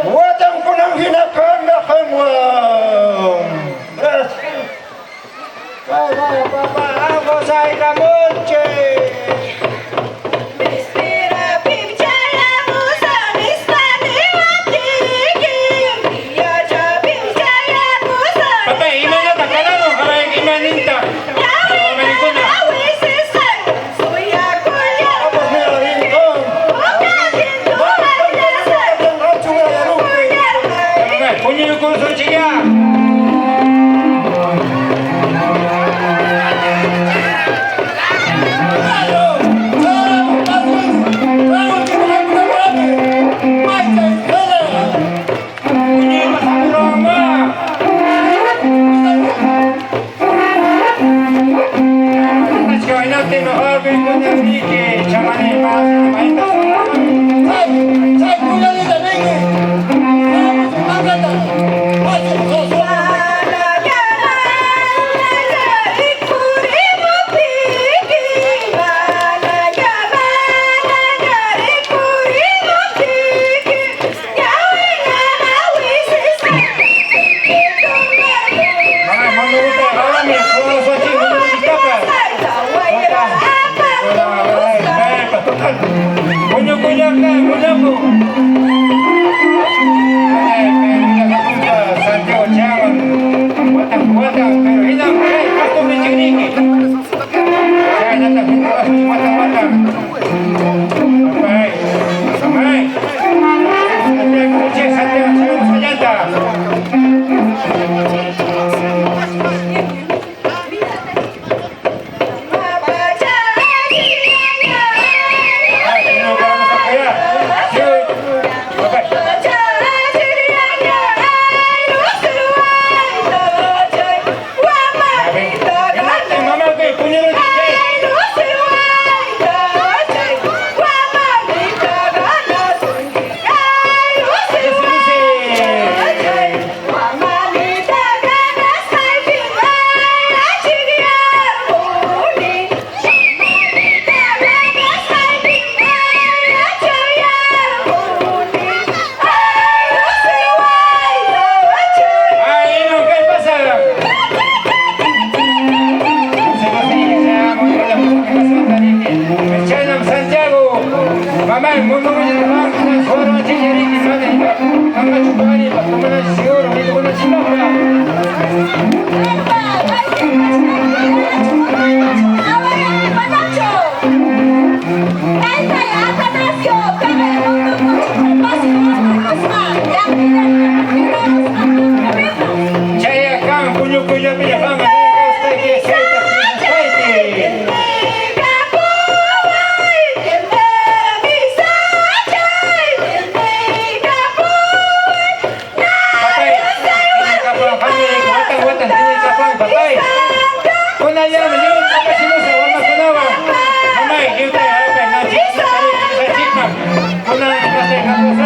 watang kunang hinakanda kangwang. Gracias. Vaya, papá, vamos a ir a Monche. Mistira pimchaya musa mistani matiki. Ya cha pimchaya musa. Papá, imana takalano, kamay imaninta. Tapos meron rin ito. Punya yung kurso siya. Vacancy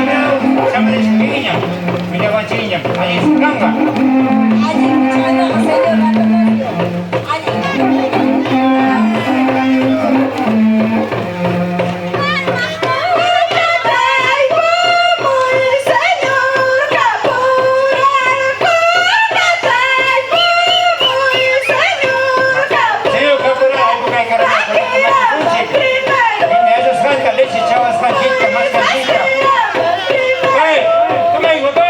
now. chiña, allí su ganga. Allí, señor Antonio. Allí, Señor caporal, hay que cargar con y esos canta leche, chavas, canchita, más canchita. ¡Ay! ¡Toma ahí, papá!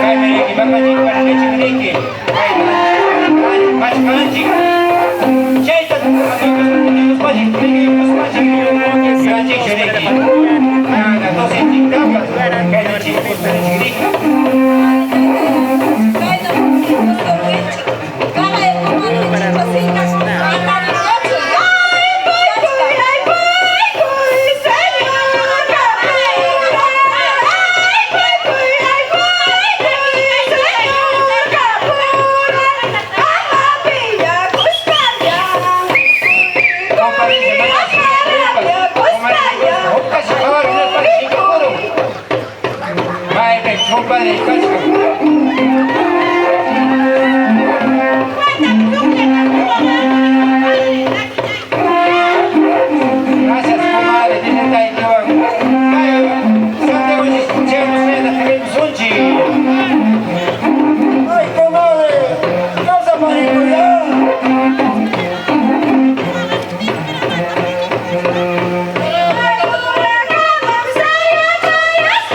Ay, Meriki, papá, chico, para leche, Meriki. Ay, más canchi. Chaita, los pajes, los pajes, canchi, Meriki. Ah, las dos en TikTok, que no chico, Meriki. Compadre, gracias, comadre, tiene taekwondo. Santiago, escuchemos la televisión. Ay, comadre, causa maricuya.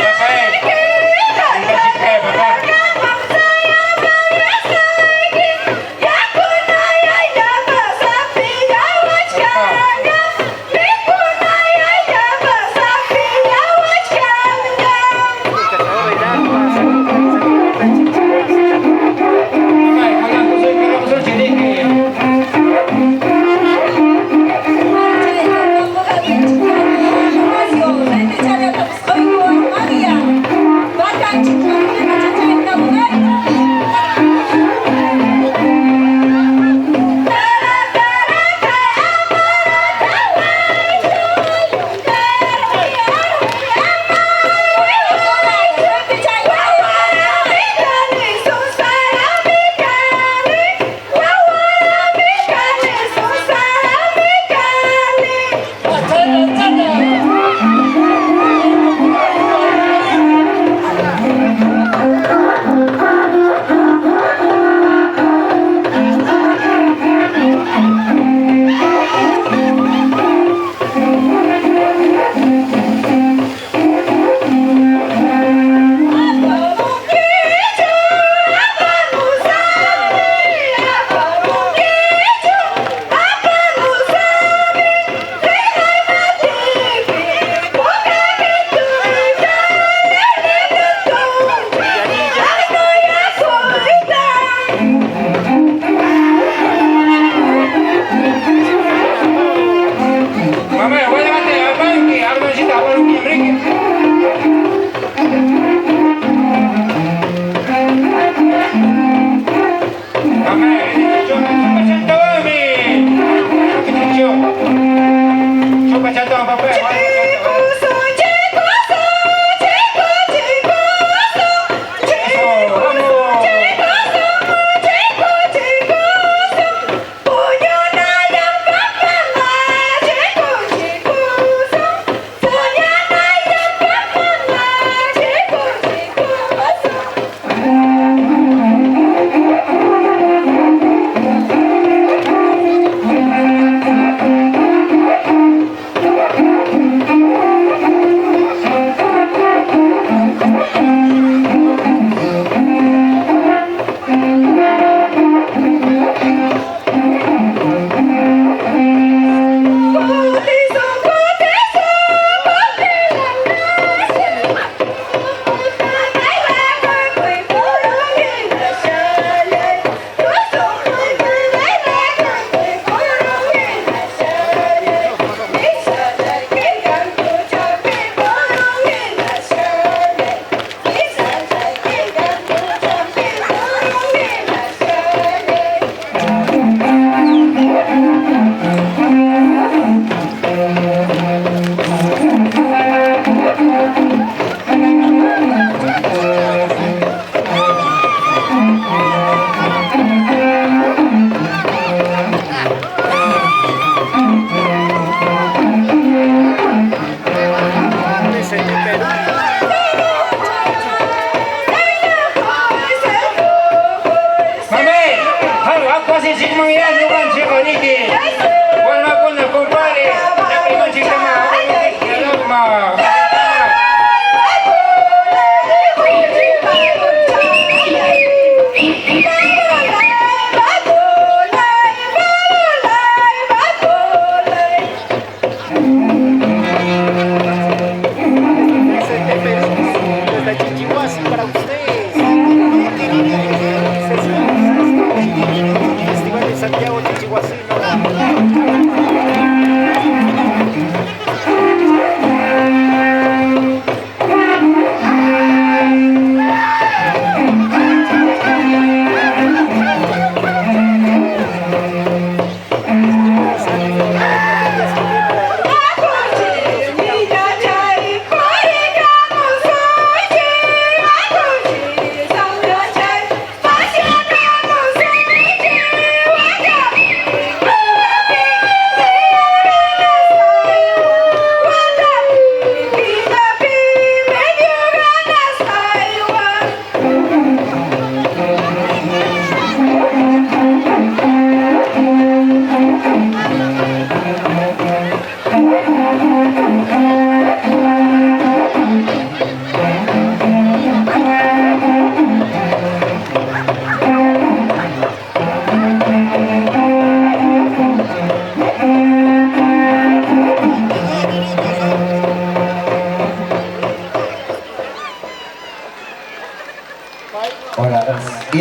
Rafael, un cachito, papá.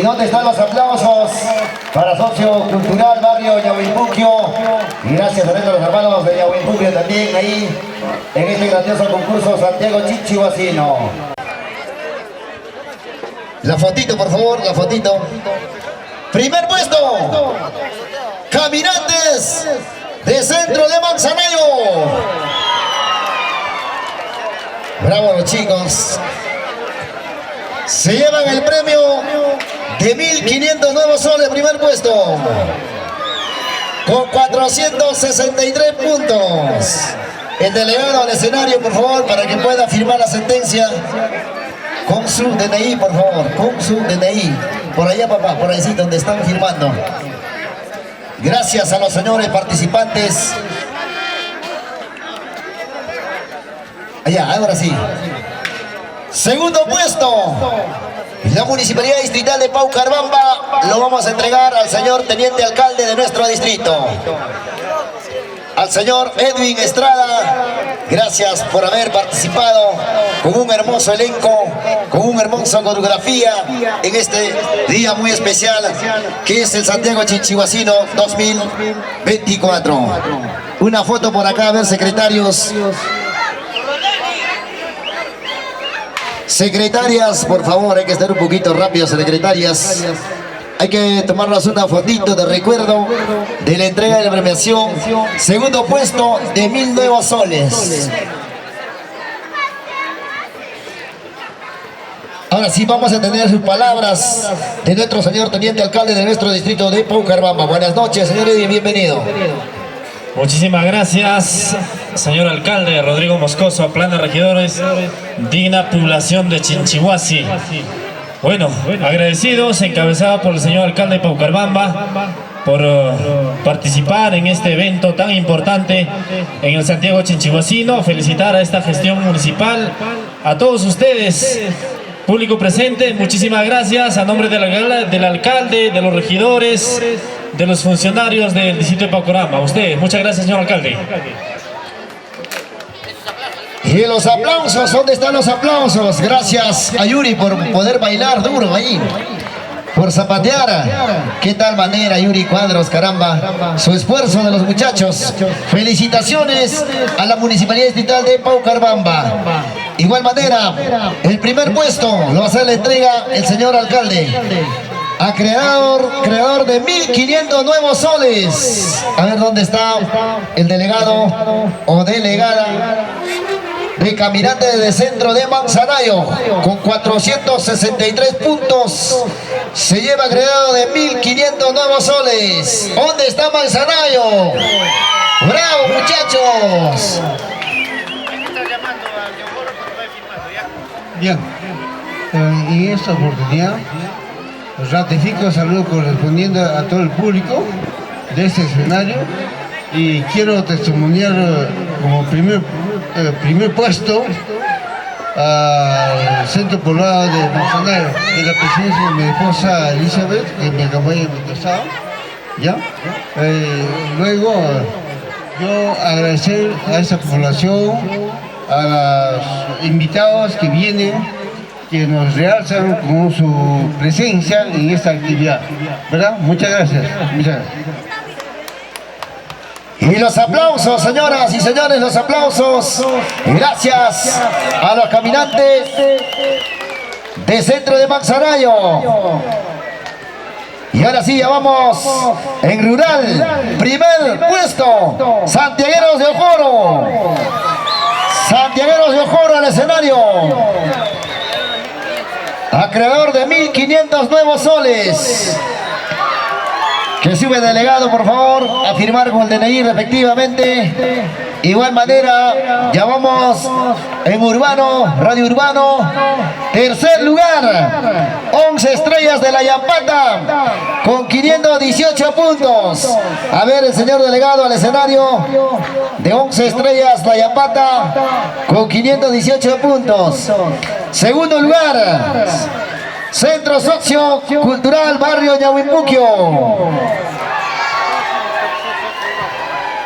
¿Y dónde están los aplausos para Socio Cultural Barrio Yahuimpuquio? Y gracias a los hermanos de Yahuimpuquio también ahí en este grandioso concurso Santiago Chinchihuacino. La fotito, por favor, la fotito. Primer puesto, Caminantes de Centro de Manzanayo. Bravo los chicos. Se llevan el premio de 1.500 nuevos soles, primer puesto, con 463 puntos. El delegado al escenario, por favor, para que pueda firmar la sentencia con su DNI, por favor, con su DNI. Por allá, papá, por ahí sí, donde están firmando. Gracias a los señores participantes. Allá, ahora sí. Segundo puesto, la Municipalidad Distrital de Paucarbamba lo vamos a entregar al señor Teniente Alcalde de nuestro distrito, al señor Edwin Estrada. Gracias por haber participado con un hermoso elenco, con una hermosa coreografía en este día muy especial que es el Santiago Chinchihuacino 2024. Una foto por acá, a ver, secretarios. Secretarias, por favor, hay que estar un poquito rápidos, secretarias. Hay que tomarnos una fotito de recuerdo de la entrega de la premiación. Segundo puesto de 1.000 nuevos soles. Ahora sí vamos a tener sus palabras de nuestro señor Teniente Alcalde de nuestro distrito de Paucarbamba. Buenas noches, señor Edwin, bienvenido. Muchísimas gracias, señor alcalde Rodrigo Moscoso, plan de regidores, digna población de Chinchihuasi. Bueno, agradecidos, encabezado por el señor alcalde de Paucarbamba, por participar en este evento tan importante en el Santiago Chinchihuacino. Felicitar a esta gestión municipal, a todos ustedes, público presente, muchísimas gracias a nombre del alcalde, de los regidores, de los funcionarios del distrito de Paucarbamba. A usted, muchas gracias, señor alcalde. Y los aplausos, ¿dónde están los aplausos? Gracias a Yuri por poder bailar duro ahí, por zapatear. ¿Qué tal manera, Yuri Cuadros, caramba? Su esfuerzo de los muchachos. Felicitaciones a la Municipalidad Distrital de Paucarbamba. Igual manera, el primer puesto lo va a hacer la entrega el señor alcalde a creador de 1.500 nuevos soles. A ver dónde está el delegado o delegada de Caminantes de Centro de Manzanayo, con 463 puntos. Se lleva creador de 1.500 nuevos soles. ¿Dónde está Manzanayo? ¡Bravo, muchachos! Bien, en esta oportunidad ratifico el saludo correspondiente a todo el público de este escenario y quiero testimoniar como primer puesto al Centro Poblado de Manzanayo, de la presidencia de mi esposa Elizabeth, que me acompaña en mi casado. ¿Ya? Luego yo agradecer a esta población, a los invitados que vienen, que nos realzan con su presencia en esta actividad, ¿verdad? Muchas gracias. Muchas gracias. Y los aplausos, señoras y señores, los aplausos. Gracias a los caminantes de Centro de Manzanayo. Y ahora sí, ya vamos en rural. Primer puesto, Santiagueros de Ojoro. Santiagueros de Ojoro al escenario. Acreedor de 1.500 nuevos soles. Que sube delegado, por favor, a firmar con el DNI respectivamente. Igual manera, ya vamos en Urbano, Radio Urbano. Tercer lugar, 11 estrellas de la Yampata, con 518 puntos. A ver, el señor delegado al escenario, de 11 estrellas la Yampata, con 518 puntos. Segundo lugar, Centro Socio Cultural Barrio Yahuimpuquio.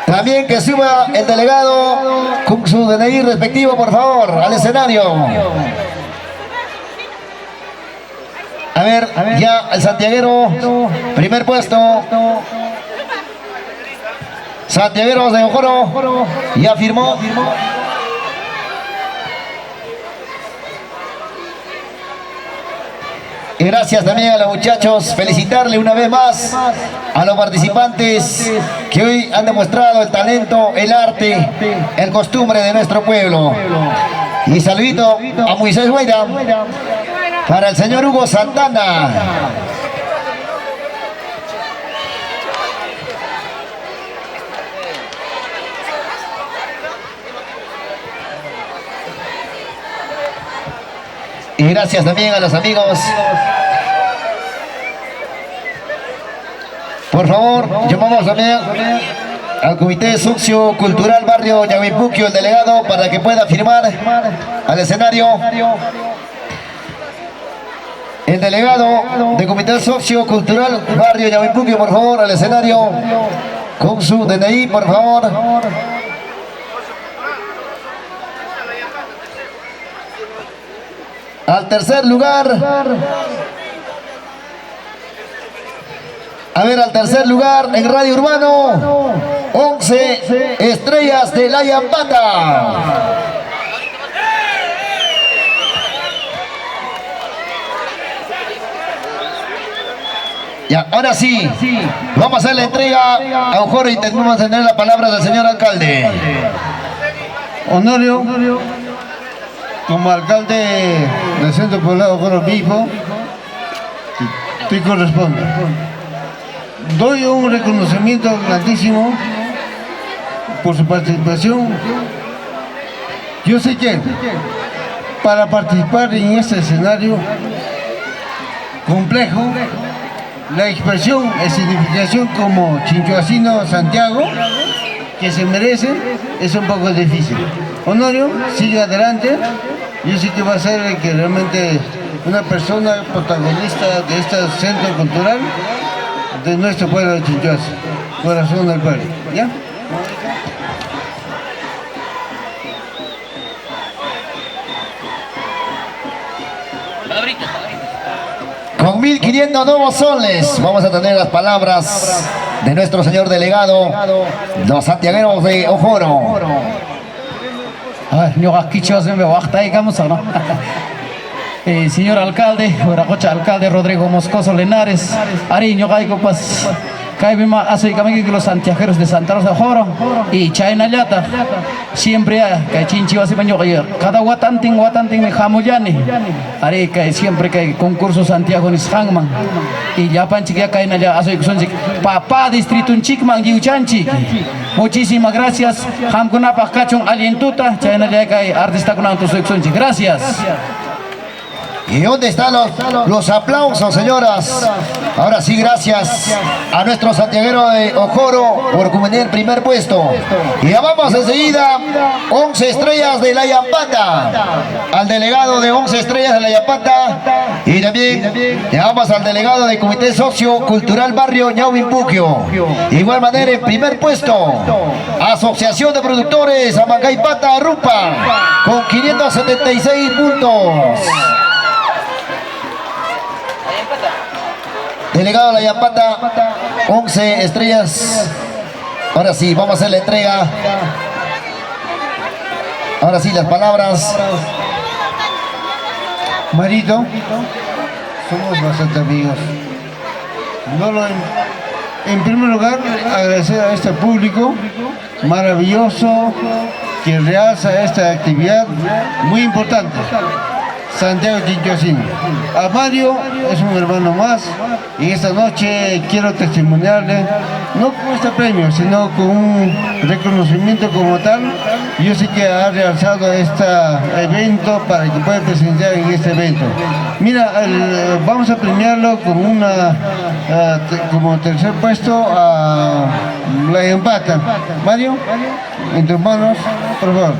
También que suba el delegado con su DNI respectivo, por favor, al escenario. A ver, ya el santiaguero, primer puesto. Santiagueros de Ojoro, ya firmó. Y gracias también a los muchachos, felicitarle una vez más a los participantes que hoy han demostrado el talento, el arte, el costumbre de nuestro pueblo. Y saludito a Moisés Guaira para el señor Hugo Santana. Y gracias también a los amigos. Por favor, llamamos también al Comité Sociocultural Barrio Yaguipuquio, el delegado, para que pueda firmar al escenario. El delegado del Comité Sociocultural Barrio Yaguipuquio, por favor, al escenario con su DNI, por favor. Al tercer lugar, a ver, al tercer lugar en Radio Urbano, 11 Estrellas de la Yampata. Ya, ahora sí, vamos a hacer la entrega a Ojoro y tenemos que tener la palabra del señor alcalde. Honorio, como alcalde del Centro Poblado Ojoro Vivo, te corresponde. Doy un reconocimiento grandísimo por su participación. Yo sé que para participar en este escenario complejo, la expresión y significación como Chinchihuacino Santiago que se merece es un poco difícil. Honorio, sigue adelante. Yo sé que va a ser que realmente una persona protagonista de este centro cultural de nuestro pueblo de Chinchihuasi, corazón del pueblo. ¿Ya? Con 1.500 nuevos soles vamos a tener las palabras de nuestro señor delegado, los santiagueros de Ojoro. Señor alcalde, alcalde Rodrigo Moscoso Linares, Ariño Gaico, pues, Caibima, hace que los santiagueros de Santa Rosa de Ojoro y China Llata, siempre hay Chinchihuasi Baño, cada guatanting de Jamuyani, Ari, que siempre que hay concursos Santiago ni Hangman, y ya Panchiquia Caina ya hace papá distrito un Chikman, Yuchanchi. Muchísimas gracias, Hamkuna Pacachon Alientuta, China ya hay artista con autosexuanchi. Gracias. ¿Y dónde están los aplausos, señoras? Ahora sí, gracias a nuestro santiaguero de Ojoro por cumplir el primer puesto. Y llamamos enseguida 11 Estrellas de la Yampata, al delegado de 11 Estrellas de la Yampata, y también llamamos al delegado del Comité Sociocultural Barrio Ñaubipuquio. De igual manera, en primer puesto, Asociación de Productores Amacaipata Rupa, con 576 puntos. Delegado de la Yampata, 11 estrellas. Ahora sí, vamos a hacer la entrega. Ahora sí, las palabras. Marito, somos bastante amigos. En primer lugar, agradecer a este público maravilloso que realza esta actividad muy importante. Santiago Chinchihuacino. A Mario es un hermano más y esta noche quiero testimoniarle, no con este premio, sino con un reconocimiento como tal. Yo sé que ha realzado este evento para que pueda presenciar en este evento. Mira, vamos a premiarlo con como tercer puesto a la Yampata. Mario, en tus manos, por favor.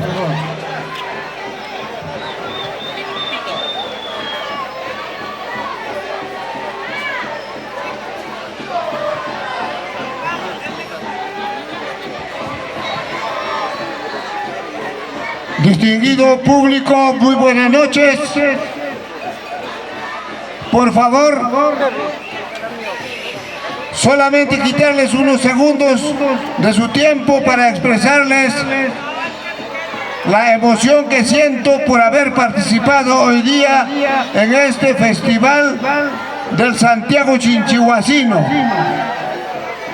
Distinguido público, muy buenas noches. por favor, solamente quitarles unos segundos de su tiempo para expresarles la emoción que siento por haber participado hoy día en este festival del Santiago Chinchihuacino.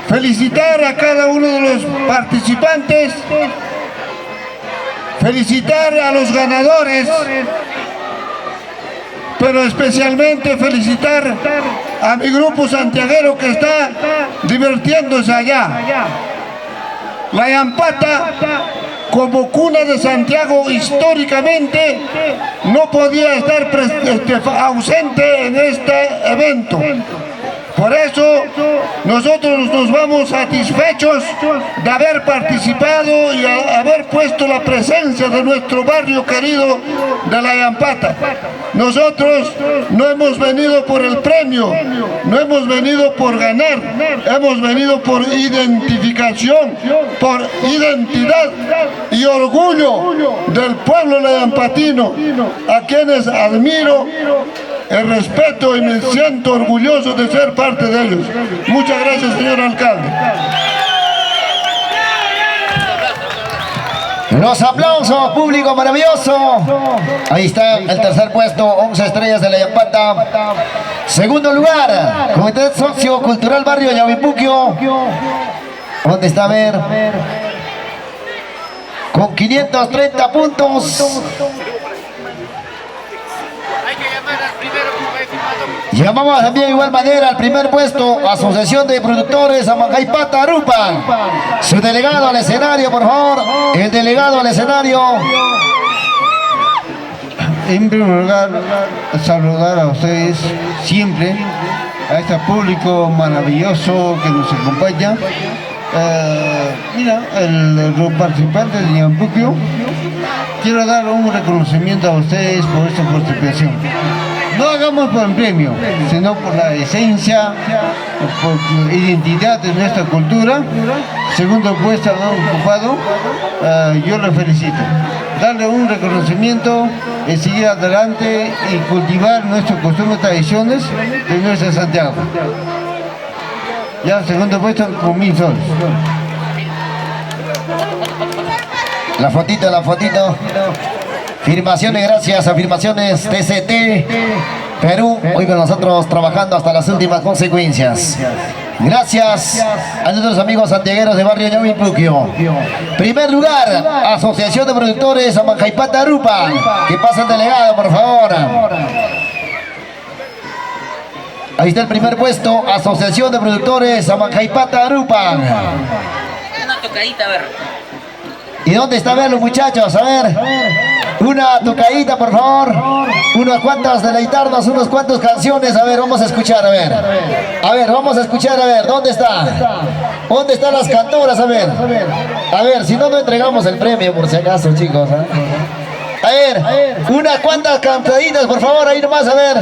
Felicitar a cada uno de los participantes, felicitar a los ganadores, pero especialmente felicitar a mi grupo santiaguero que está divirtiéndose allá. La Yampata, como cuna de Santiago históricamente, no podía estar ausente en este evento. Por eso nosotros nos vamos satisfechos de haber participado y haber puesto la presencia de nuestro barrio querido de La Yampata. Nosotros no hemos venido por el premio, no hemos venido por ganar, hemos venido por identificación, por identidad y orgullo del pueblo layampatino, a quienes admiro, el respeto y me siento orgulloso de ser parte de ellos. Muchas gracias, señor alcalde. Los aplausos, público maravilloso. Ahí está el tercer puesto, 11 estrellas de La Yampata. Segundo lugar, Comité Sociocultural Barrio Yavipuquio. ¿Dónde está? A ver. Con 530 puntos. Llamamos también de igual manera al primer puesto, Asociación de Productores Amancaypata Arupan. Su delegado al escenario, por favor. El delegado al escenario. En primer lugar, saludar a ustedes siempre, a este público maravilloso que nos acompaña. Mira, los participantes de Yavipuquio, quiero dar un reconocimiento a ustedes por esta participación. No hagamos por el premio, sino por la esencia, por la identidad de nuestra cultura. Segundo puesto han ocupado, yo les felicito. Darle un reconocimiento y seguir adelante y cultivar nuestras costumbres y tradiciones de nuestra Santiago. Ya, segundo puesto con 1000 soles. La fotito, la fotito. Firmaciones, gracias, afirmaciones TCT Perú, hoy con nosotros trabajando hasta las últimas consecuencias. Gracias a nuestros amigos santiagueros de Barrio Yavipuquio. Primer lugar, Asociación de Productores Amancaypata Arupan. Que pasa el delegado, por favor. Ahí está el primer puesto, Asociación de Productores Amancaypata Arupan. Una tocadita, a ver. ¿Y dónde está? A ver, los muchachos, a ver. Una tocadita, por favor. Unas cuantas deleitarnos, unos cuantos canciones. A ver, vamos a escuchar, a ver. A ver, vamos a escuchar, a ver. ¿Dónde está? ¿Dónde están las cantoras? A ver. A ver, si no, no entregamos el premio, por si acaso, chicos. A ver, unas cuantas cantaditas, por favor, ahí nomás, a ver.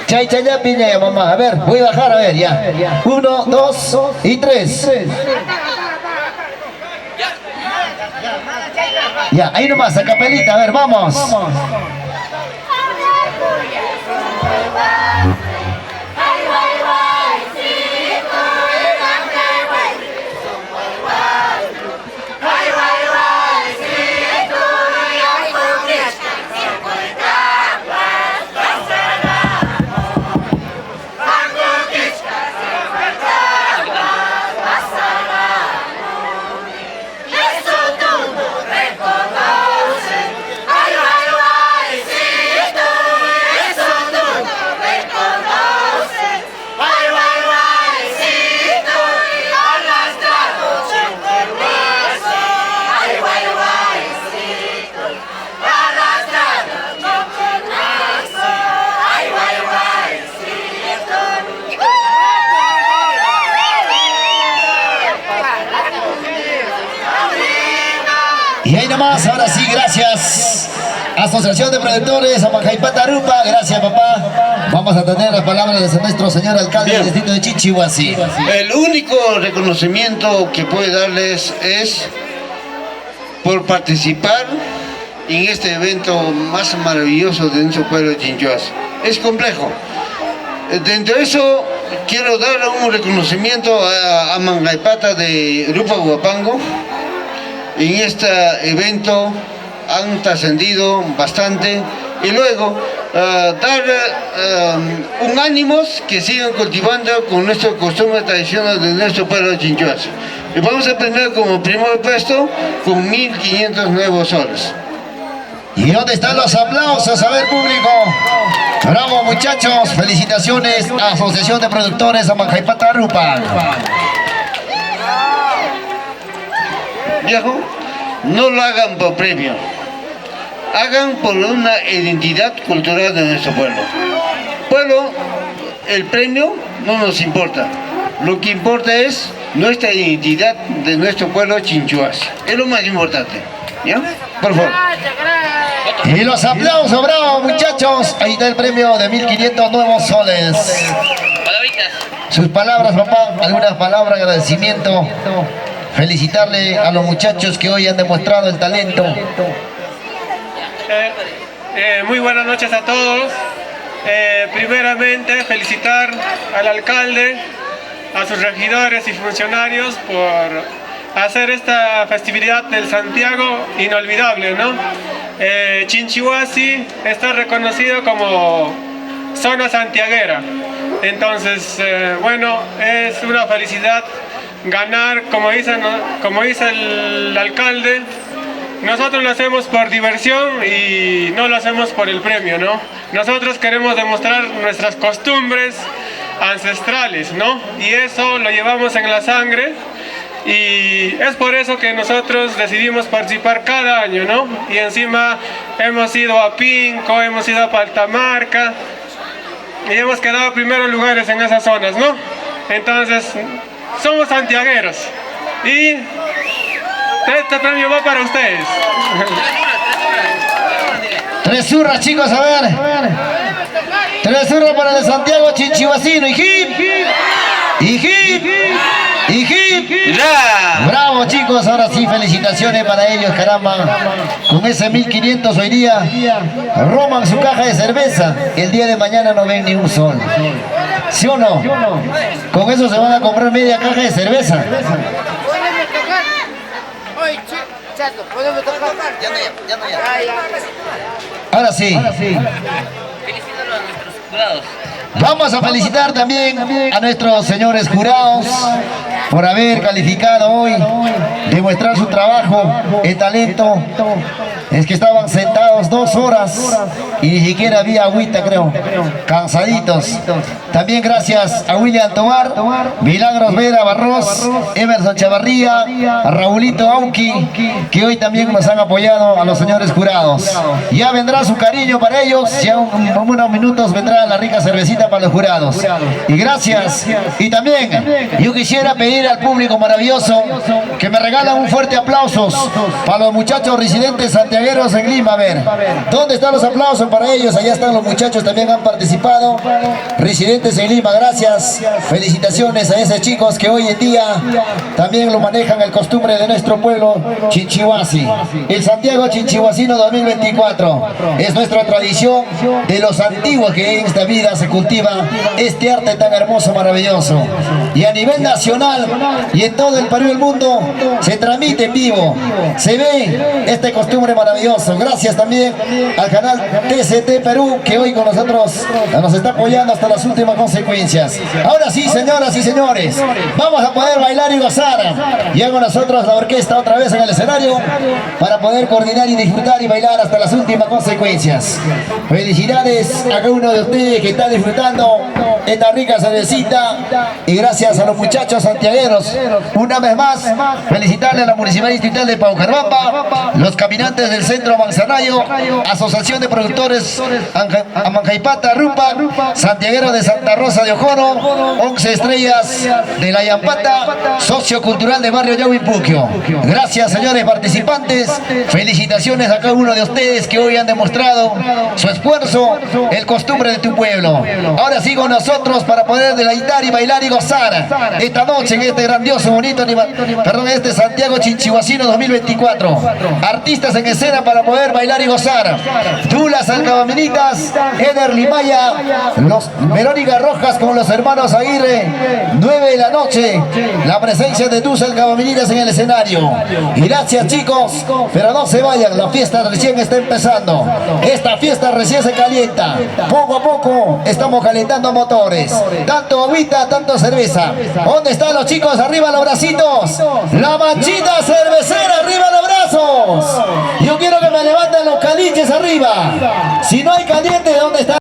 Chay, chay, ya, piña, ya, mamá. A ver, voy a bajar, a ver, ya. 1, 2 y 3. Ya, ahí nomás, a capelita, a ver, vamos. Y ahí nomás, ahora sí, gracias. Asociación de Productores Amancaypata Arupan, gracias, papá. Vamos a tener las palabras de nuestro señor alcalde del distrito de Chinchihuasi. El único reconocimiento que puedo darles es por participar en este evento más maravilloso de nuestro pueblo de Chinchihuasi. es complejo. Dentro de eso, quiero dar un reconocimiento a Mangaipata de Rupa Huapango. En este evento han trascendido bastante y luego dar un ánimo que sigan cultivando con nuestra costumbre tradicional de nuestro pueblo Chinchihuasi. Y vamos a tener como primer puesto con 1.500 nuevos soles. ¿Y dónde están los aplausos? A ver, público. Bravo, muchachos. Felicitaciones a Asociación de Productores Mangaipata Rupa. Viejo, no lo hagan por premio. Hagan por una identidad cultural de nuestro pueblo. Pueblo, el premio no nos importa. Lo que importa es nuestra identidad de nuestro pueblo Chinchihuasi. Es lo más importante. ¿Ya? Por favor. Y los aplausos, bravo, muchachos. Ahí está el premio de 1.500 nuevos soles. Sus palabras, papá. Algunas palabras de agradecimiento. Felicitarle a los muchachos que hoy han demostrado el talento. Muy buenas noches a todos. Primeramente, felicitar al alcalde, a sus regidores y funcionarios por hacer esta festividad del Santiago inolvidable, ¿no? Chinchihuasi está reconocido como zona santiaguera. Entonces, bueno, es una felicidad ganar, como dice el alcalde. Nosotros lo hacemos por diversión y no lo hacemos por el premio, ¿no? Nosotros queremos demostrar nuestras costumbres ancestrales, ¿no? Y eso lo llevamos en la sangre y es por eso que nosotros decidimos participar cada año, ¿no? Y encima hemos ido a Pinco, hemos ido a Paltamarca y hemos quedado primeros lugares en esas zonas, ¿no? Entonces, somos santiagueros y este premio va para ustedes. Tres zurras, chicos, a ver. Tres zurras para el Santiago Chinchihuasino. Y hip. Y hip. Y hip. Bravo, chicos. Ahora sí, felicitaciones para ellos, caramba. Con ese 1.500 hoy día roban su caja de cerveza. El día de mañana no ven ni un sol. ¿Sí o no? Con eso se van a comprar media caja de cerveza. Ahora sí. Vamos a felicitar también a nuestros señores jurados por haber calificado hoy, demostrar su trabajo, el talento. Es que estaban sentados 2 horas y ni siquiera había agüita, creo, cansaditos. También gracias a William Tobar, Milagros Vera Barros, Emerson Chavarría, a Raulito Auqui, que hoy también nos han apoyado, a los señores jurados. Ya vendrá su cariño para ellos, ya en unos minutos vendrá la rica cervecita para los jurados. Y gracias. Y también yo quisiera pedir al público maravilloso que me regalan un fuerte aplauso para los muchachos residentes santiagueros en Lima. A ver, ¿dónde están los aplausos para ellos? Allá están los muchachos, también han participado, residentes en Lima. Gracias, felicitaciones a esos chicos que hoy en día también lo manejan el costumbre de nuestro pueblo Chinchihuasi. El Santiago Chinchihuasino 2024 es nuestra tradición de los antiguos, que en esta vida se cultiva este arte tan hermoso, maravilloso, y a nivel nacional y en todo el Perú y el mundo se transmite en vivo, se ve este costumbre maravilloso. Gracias también al canal TCT Perú, que hoy con nosotros nos está apoyando hasta las últimas consecuencias. Ahora sí, señoras y señores, vamos a poder bailar y gozar. Ya con nosotros la orquesta otra vez en el escenario para poder coordinar y disfrutar y bailar hasta las últimas consecuencias. Felicidades a cada uno de ustedes que está disfrutando esta rica cervecita, y gracias a los muchachos santiagueros. Una vez más, felicitarle a la Municipalidad Distrital de Paucarpamba, los caminantes del Centro Manzanayo, Asociación de Productores Mangaipata Rupa, santiagueros de Santa Rosa de Ojoro, 11 estrellas de la Yampata, socio cultural de Barrio Yahuipuquio. Gracias, señores participantes. Felicitaciones a cada uno de ustedes que hoy han demostrado su esfuerzo, el costumbre de tu pueblo. Ahora sí con nosotros nosotros para poder deleitar y bailar y gozar esta noche en este grandioso, bonito, este Santiago Chinchihuacino 2024. Artistas en escena para poder bailar y gozar. Tulas Alcabaminitas, Eder Limaya, los Verónica Rojas con los hermanos Aguirre, 9 de la noche, la presencia de Tulas Alcabaminitas en el escenario. Y gracias, chicos, pero no se vayan, la fiesta recién está empezando. Esta fiesta recién se calienta. Poco a poco estamos calentando motores. Tanto agüita, tanto cerveza. ¿Dónde están los chicos? Arriba los bracitos. La manchita cervecera, arriba los brazos. Yo quiero que me levanten los caliches arriba. Si no hay caliente, ¿dónde está?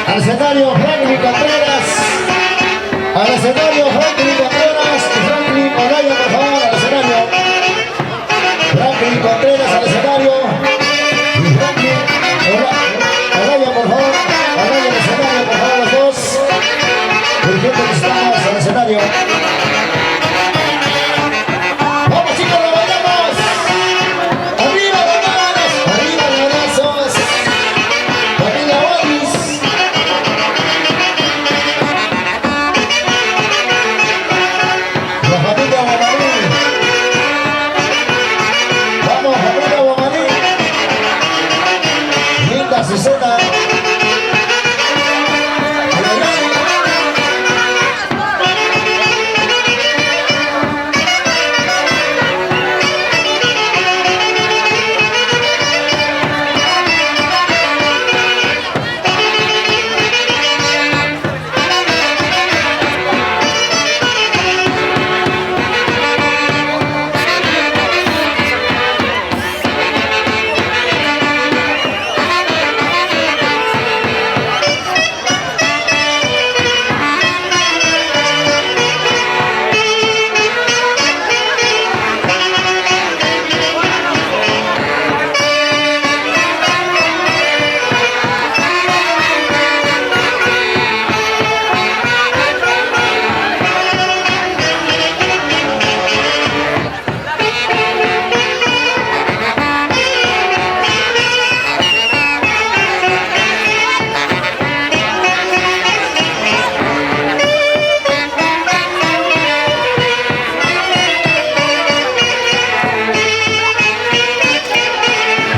Al escenario Franklin Contreras. Al escenario Franklin Contreras. Franklin Olaya, por favor, al escenario. Franklin Contreras al escenario. Y Franklin Olaya, por favor. Olaya al escenario, por favor, los dos. Urgente que estamos al escenario. ¡Vamos, chicos, lo bailamos! ¡Arriba las manos! ¡Arriba los brazos! ¡Familia Boris! La familia Bomarí. ¡Vamos, familia Bomarí! Linda Susana.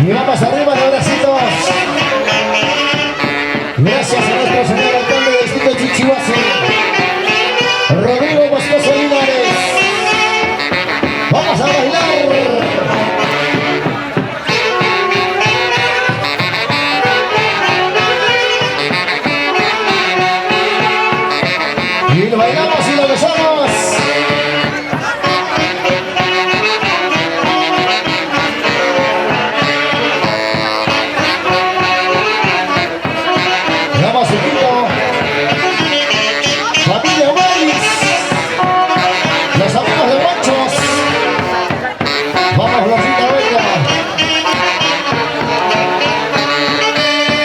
Y vamos arriba de abracitos. Gracias a nuestro señor alcalde del distrito de Chinchihuasi, Rodrigo Moscoso Linares. Vamos a bailar. Y lo bailamos y lo besamos. Vamos seguido. Familia Wallis. Los amigos de Panchos. Vamos, Rosita Bella.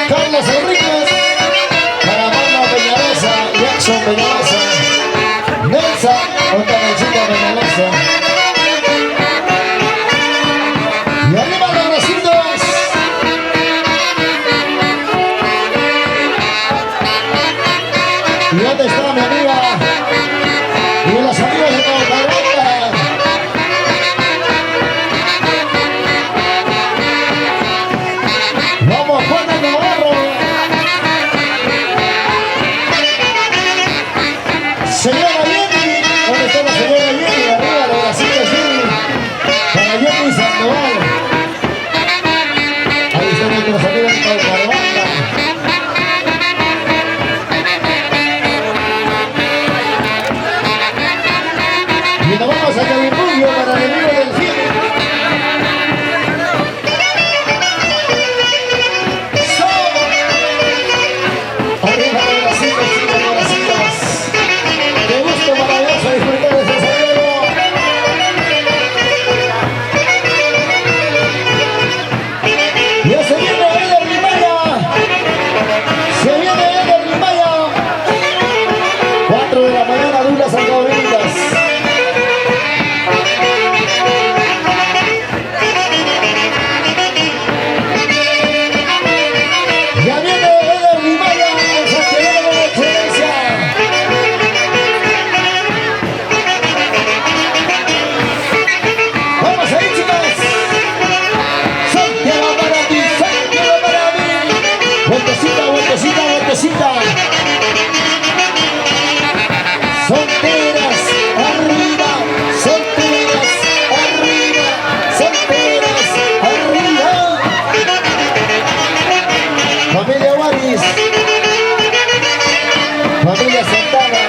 Carlos Enríquez. Caramano Peñalosa. Jackson Peñalosa. Nelsa. Otra Nelsita Peñalosa. Y arriba los bracitos. ¿Y dónde está mi amiga? Y los amigos de Caucaroca. Vamos, Juana Navarro. Señora Jenny. ¿Dónde está la señora Jenny? Arriba, los bracitos Jenny. Para Jenny Sandoval. Ahí están nuestros amigos de Caucaroca. Y nos vamos a Cabipullo para el amigo del fin. Arriba de bracitos, chicos, de bracitos. Qué gusto maravilloso disfrutar de ese saludo. Ya se viene Eder Limaya. Se viene Eder Limaya. 4 de la mañana, Douglas Alcaboritas. Ya viene Eder Limaya, el santiaguero de excelencia. Vamos ahí, chicas. Santiago para ti, Santiago para mí. Vueltecita, vueltecita, vueltecita. Solteras arriba, solteras arriba, solteras arriba. Familia Wallis, familia Santana.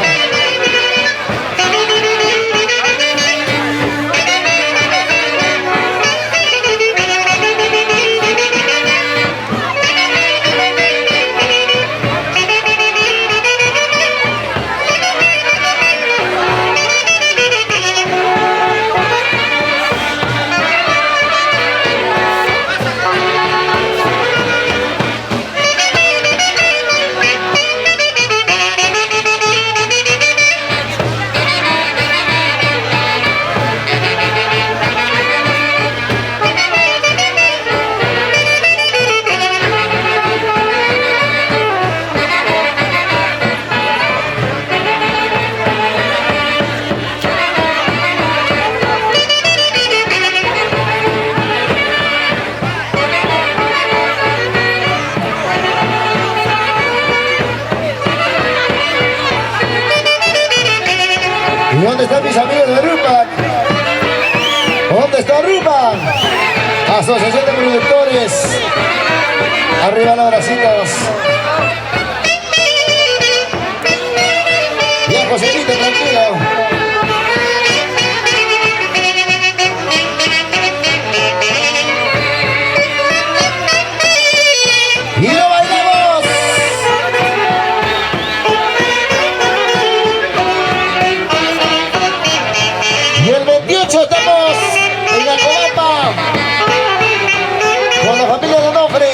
¿Y dónde están mis amigos de Rupan? ¿Dónde está Rupan? Asociación de Productores. Arriba los bracitos. Ya, Joselito, tranquilo. Y lo bailamos. Y el 28 estamos en la Cobamba con la familia de Onofre.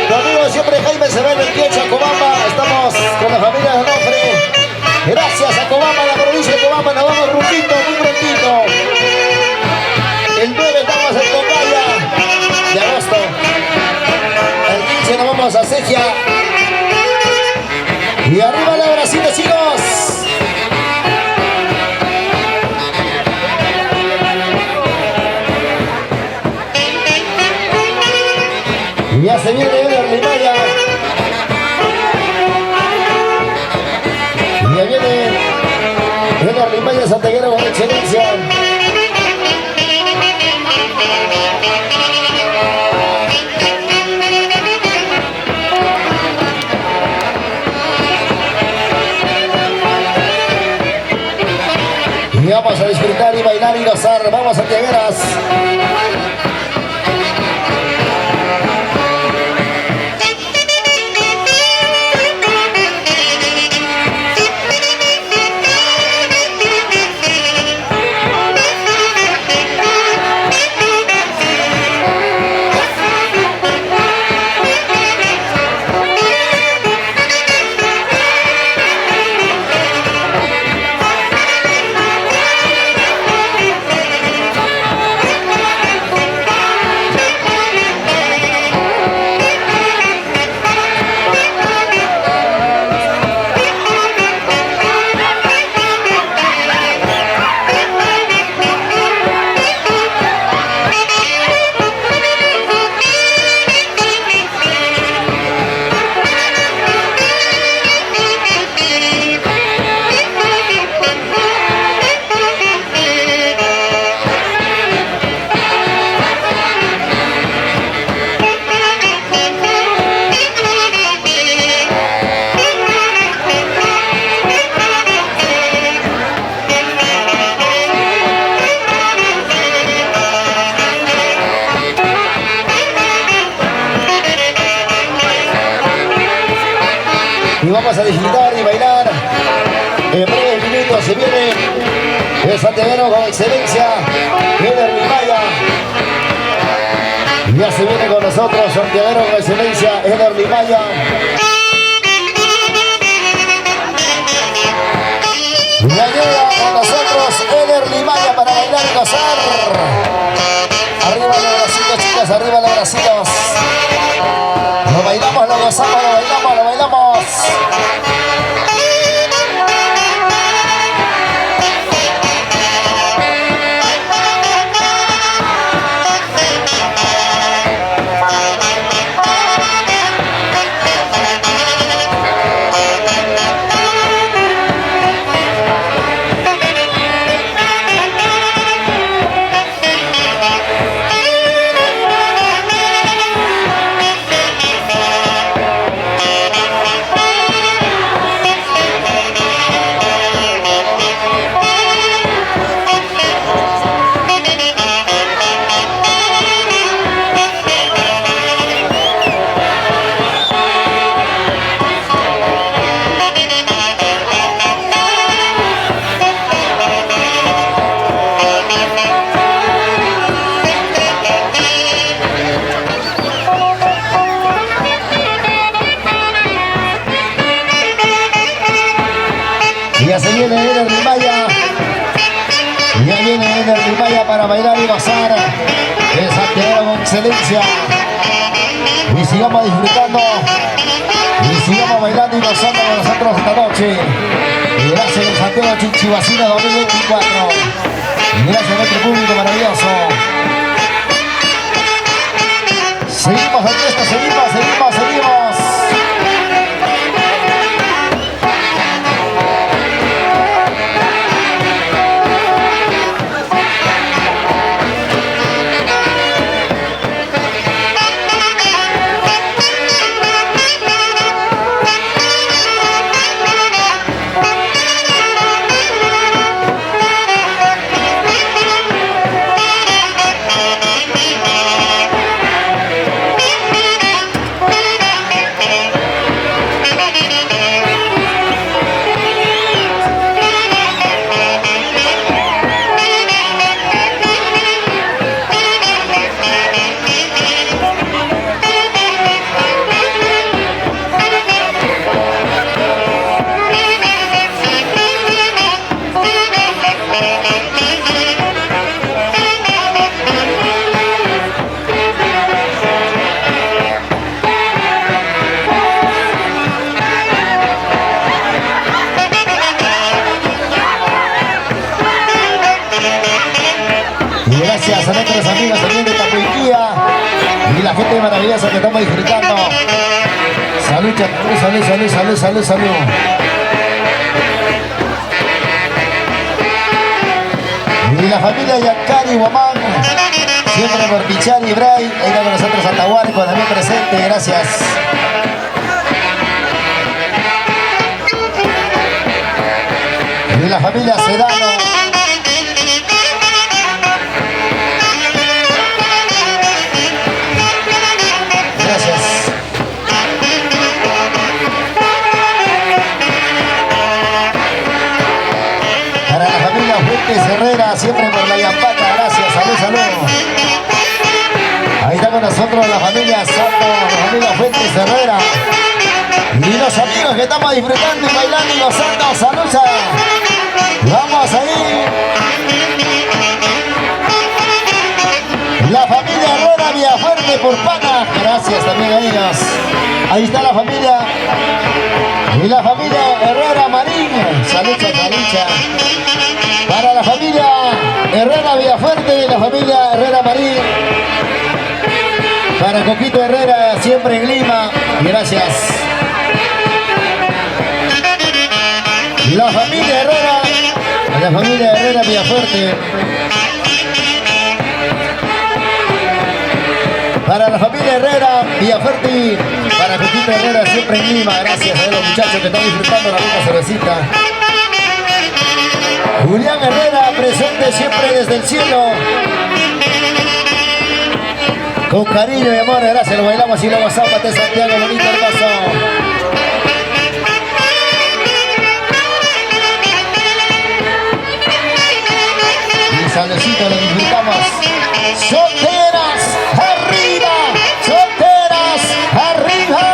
Tu amigo siempre Jaime se va el 28 a Cobamba. Estamos con la familia de Onofre. Gracias a Cobamba, la provincia de Cobamba. Nos vamos rumbito, muy prontito. El 9 estamos en Tocaya de agosto. El 15 nos vamos a Cegia. Y arriba la Brasil, chicos. Ya se viene Eder Limaya. Ya viene Eder Limaya Santiaguero con excelencia. Y vamos a disfrutar y bailar y gozar. Vamos, santiagueras. Y vamos a disfrutar y bailar. En breves minutos se viene el santiaguero con excelencia, Eder Limaya. Ya se viene con nosotros, santiaguero con excelencia, Eder Limaya. Ya llega con nosotros Eder Limaya para bailar y gozar. Arriba los bracitos, chicas, arriba los bracitos. Lo bailamos, lo gozamos, lo bailamos, lo bailamos. Ya se viene Eder Limaya. Ya viene Eder Limaya para bailar y gozar. El santiaguero con excelencia. Y sigamos disfrutando. Y sigamos bailando y gozando con nosotros esta noche. Y gracias al Santiago Chinchihuacino 2024. Y gracias a nuestro público maravilloso. Seguimos en esto, seguimos. Y la gente maravillosa que estamos disfrutando. Salud, salud, salud, salud, salud, salud. Y la familia Yacari Guamán, siempre por Pichari y Bray, ahí está con nosotros Atahualco también presente, gracias. Y la familia Sedano. Gracias. Para la familia Fuentes Herrera, siempre por la Yampata, gracias, salud, salud. Ahí está con nosotros la familia Santo, la familia Fuentes Herrera. Y los amigos que estamos disfrutando y bailando y gozando, salud. Vamos ahí. La familia Herrera Villafuerte por Pana, gracias también a ellos. Ahí está la familia. Y la familia Herrera Marín, salucha, salucha. Para la familia Herrera Villafuerte y la familia Herrera Marín. Para Coquito Herrera, siempre en Lima, gracias. La familia Herrera Villafuerte. Para la familia Herrera Villafuerte, para Coquito Herrera, siempre en Lima, gracias a los muchachos que están disfrutando la rica cervecita. Julián Herrera, presente siempre desde el cielo. Con cariño y amor, gracias, lo bailamos y lo gozamos de Santiago, bonito, hermoso. Salecito, lo disfrutamos. Solteras arriba, solteras arriba.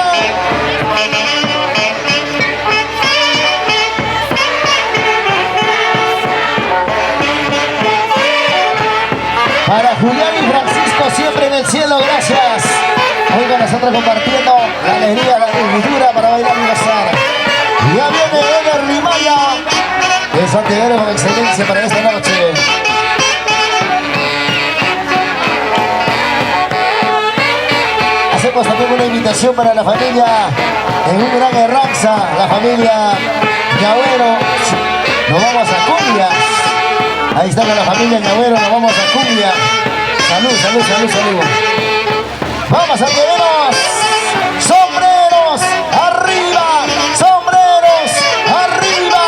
Para Julián y Francisco, siempre en el cielo, gracias. Hoy con nosotros compartiendo la alegría, la dulzura para bailar y gozar. Ya viene Eder Limaya de Santiago con excelencia para esta noche. Hacemos también una invitación para la familia en un gran Herranza, la familia Ñagüero. Nos vamos a Cumbia. Ahí está con la familia Ñagüero, nos vamos a Cumbia. Salud, salud, salud, salud. Vamos a quedarnos. Sombreros arriba, sombreros arriba,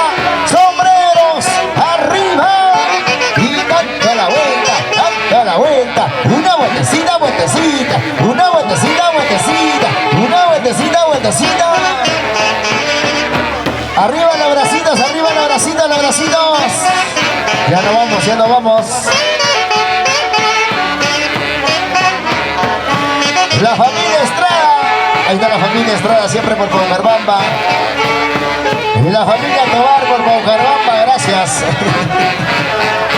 sombreros arriba. Y date la vuelta, date la vuelta. Una vueltecita, vueltecita, una vueltecita, vueltecita, una vueltecita, vueltecita. Arriba los bracitos, arriba los bracitos, los bracitos. Ya no vamos, ya no vamos. La familia Estrada. Ahí está la familia Estrada, siempre por Paucarbamba. Y la familia Tobar por Paucarbamba, gracias.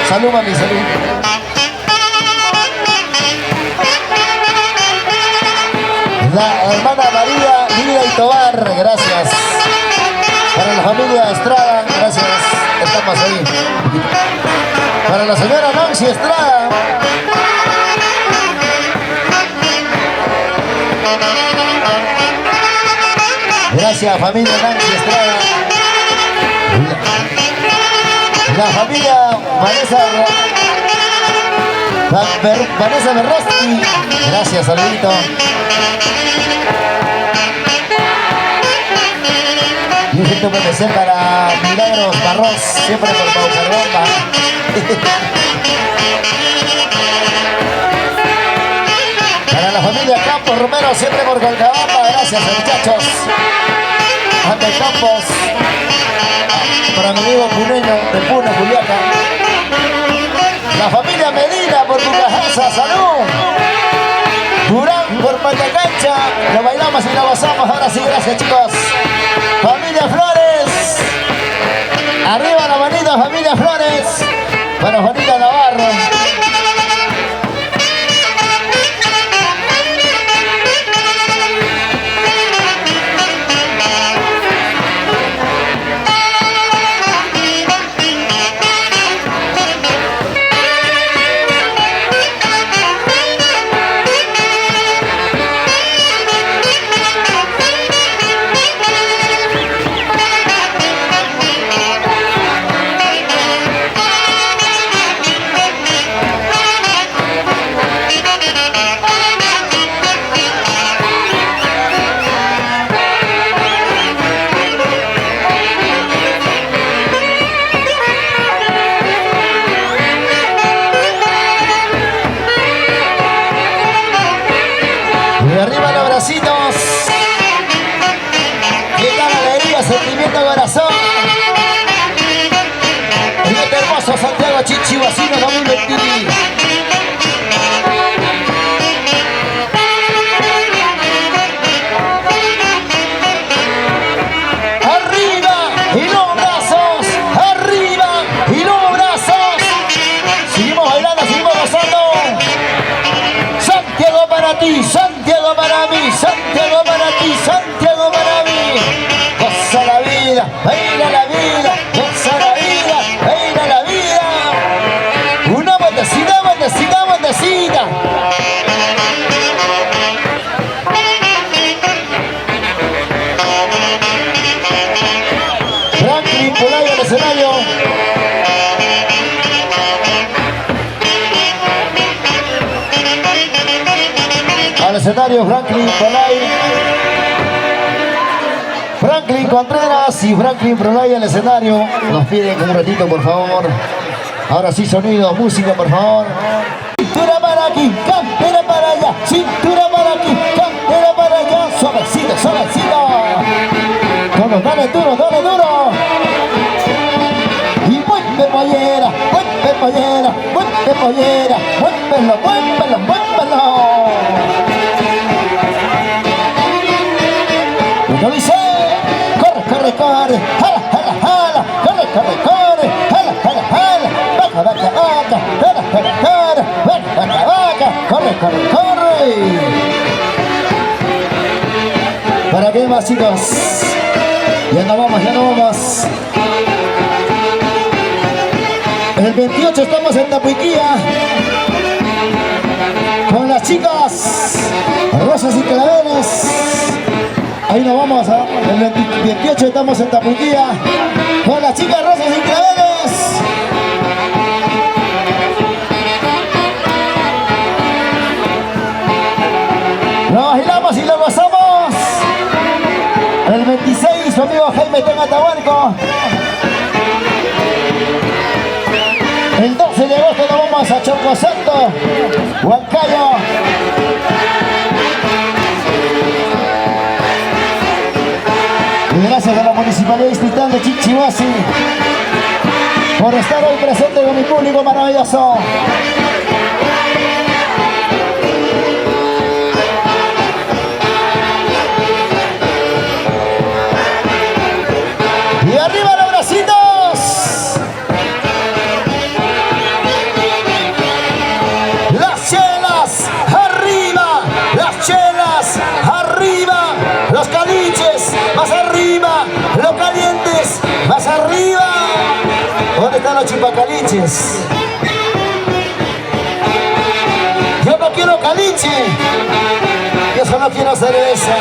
Salud, mami, salud. La hermana María, Lidia y Tobar, gracias. Para la familia Estrada, gracias. Estamos ahí. Para la señora Nancy Estrada. Gracias, familia Nancy Estrada. La familia Vanessa Berrosti. Gracias, saludito. Y un gesto especial para Milagros Barros, siempre por Paucarbamba. Para la familia Campos Romero, siempre por Paucarbamba. Gracias, muchachos. Ante Campos. Para mi amigo puneño de Puno, Juliaca. La familia Medina por Bucajasa, salud. Durán por Patacancha, lo bailamos y lo gozamos. Ahora sí, gracias, chicos. Familia Flores. Arriba la manita, familia Flores. Bueno, Juanita Navarro. abracitos. Que dan alegría, sentimiento, corazón. En este hermoso Santiago Chinchihuacino 2021. Arriba y los brazos, arriba y los brazos. Seguimos bailando, seguimos gozando. Santiago para ti, Santiago para mí, Santiago para ti, Santiago para mí. Goza la vida, baila la vida, goza la vida, baila la vida. Una vueltecita, vueltecita, vueltecita. Franklin Polay al escenario. Al escenario Franklin Polay. Franklin Contreras y Franklin Polay al escenario. Nos piden un ratito, por favor. Ahora sí, sonido, música, por favor. Cintura para aquí, cantera para allá. Cintura para aquí, cantera para allá. Suavecito, suavecito. Todos, dale duro, dale duro. Y mueve pollera, mueve pollera, mueve pollera. Muévelo, muévelo, muévelo. Uno dice, corre, corre, corre. Jala, jala, jala. Corre, corre, corre. Jala, jala, jala. Vaca, vaca, vaca. Jala, jala, jala. Vaca, vaca, vaca. Corre, corre, corre. ¿Para qué más, chicos? Ya no vamos, ya no vamos. El 28 estamos en Tapuiquía con las chicas Rosas y Claveles. Ahí nos vamos, el 28 estamos en Tapuiquía con las chicas Rosas y Claveles. Lo bailamos y lo gozamos. El 26, su amigo Jaime Tenga Tahuarco. El 12 de agosto nos vamos a Chocó Santo, Huancayo. Y gracias a la Municipalidad Distrital de Chinchihuasi por estar hoy presente con mi público maravilloso. Y arriba los bracitos. Las chelas arriba, las chelas arriba, los caliches más arriba, los calientes más arriba. ¿Dónde están los chupacaliches? Yo no quiero caliche, yo solo quiero cerveza.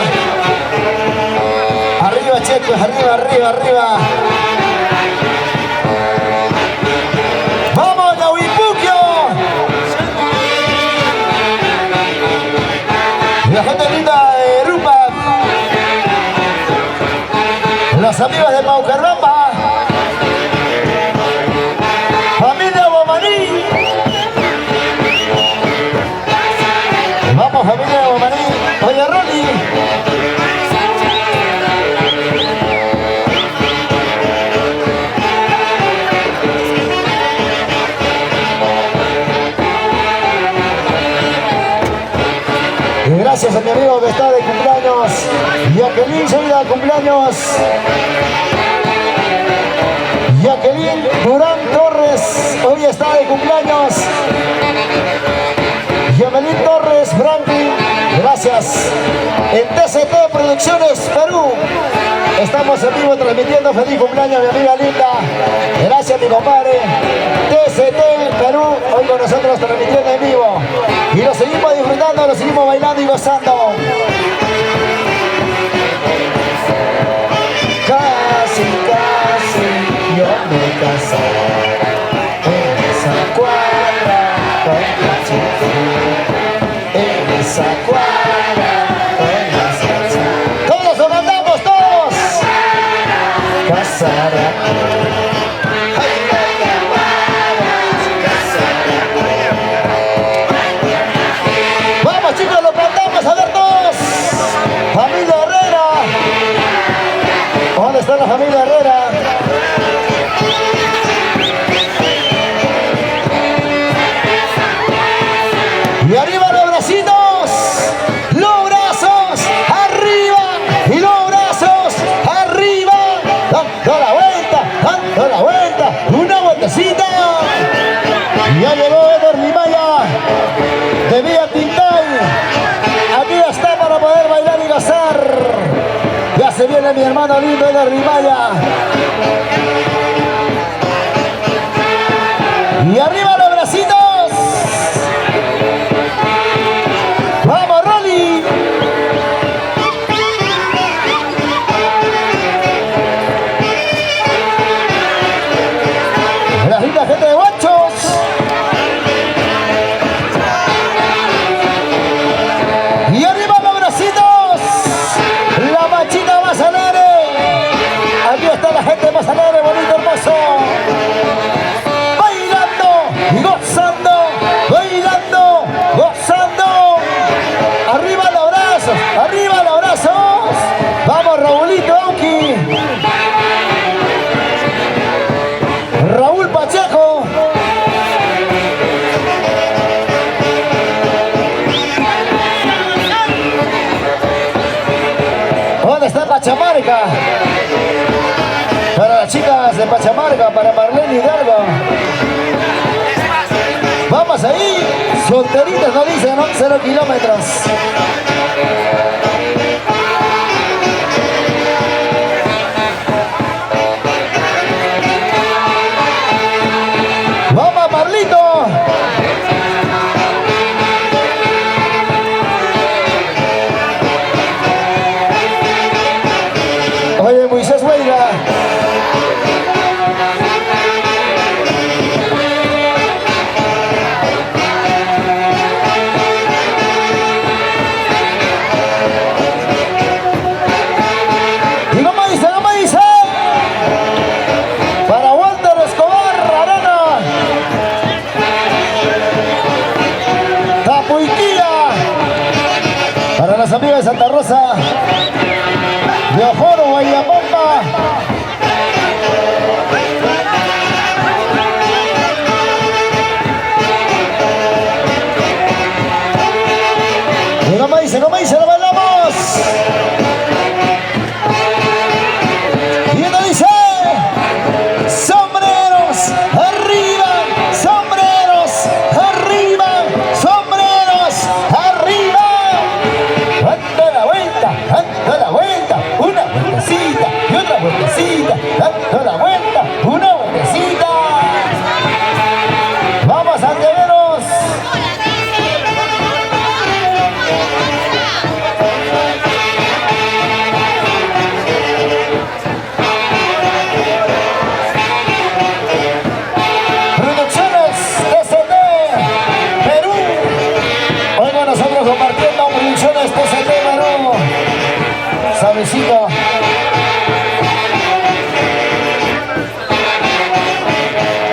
Arriba, chicos, arriba, arriba, arriba. ¡Vamos, Nahuipuquio! La gente linda de Rupa. Los amigos de Paucarramba. Familia Guamaní. Vamos, familia Guamaní. Oye, Ronnie. Gracias a mi amigo que está de cumpleaños. Jacqueline, soy de cumpleaños. Jacqueline Durán Torres, hoy está de cumpleaños. Yamelín Torres, Franklin, gracias. En TCT Producciones Perú, estamos en vivo transmitiendo. Feliz cumpleaños, mi amiga linda. Gracias, mi compadre. TCT Perú, hoy con nosotros transmitiendo en vivo. Y lo seguimos disfrutando, lo seguimos bailando y gozando. Casi, casi, yo me casé en esa cuadra con la chica, en esa cuadra con la salsa. Todos lo cantamos, todos. Casará. Vamos, chicos, lo cantamos, a ver todos. mi hermano lindo de Rimaya. Y arriba los bracitos. Vamos, Rolly. La linda gente de Guachos. Y arriba los bracitos. La machita más alegre. Aquí está la gente más alegre, bonito, hermoso. Gozando, bailando, gozando. Arriba los brazos. Vamos, Raulito Auki. Raúl Pacheco. ¿Dónde está Pachamarca? Para las chicas de Pachamarca, para Marlene Hidalgo. Vamos ahí, solteritas no dicen, ¿no? 0 kilómetros. Vamos, Marlito. Oye, Moisés Huelga. Amigos de Santa Rosa, de Ojoro, Guayamamba. Y no me dice, lo bailamos. Y uno dice, sombreros arriba, sombreros arriba, sombreros arriba. Dando la vuelta, una vueltecita y otra vueltecita, dando la vuelta, una vueltecita. Vamos, santiagueros. Producciones TCT Perú. Hoy con nosotros compartiendo Producciones TCT Perú. Sabecito.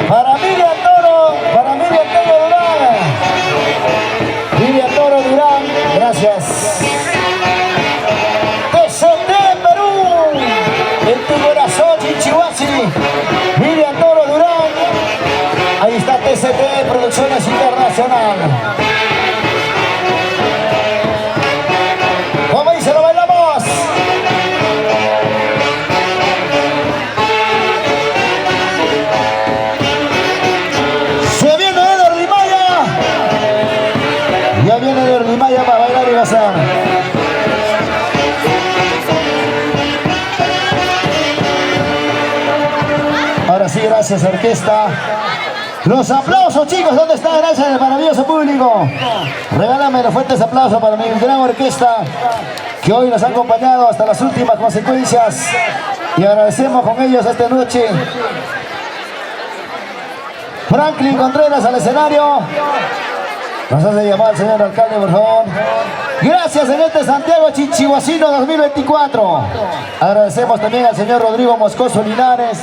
Para Miriam Toro Durán. Miriam Toro Durán, gracias. TCT Perú, en tu corazón, Chinchihuasi. Miriam Toro Durán. Ahí está TCT Producciones Internacional. ¿Cómo dice? Lo bailamos. Se viene de Rimaya. Ya viene de Rimaya para bailar y gozar. Ahora sí, gracias, orquesta. Los aplausos, chicos, ¿dónde está? Gracias al maravilloso público. Regálame los fuertes aplausos para mi gran orquesta que hoy nos ha acompañado hasta las últimas consecuencias y agradecemos con ellos esta noche. Franklin Contreras al escenario. Nos hace llamar al señor alcalde, por favor. Gracias en este Santiago Chinchihuacino 2024. Agradecemos también al señor Rodrigo Moscoso Linares.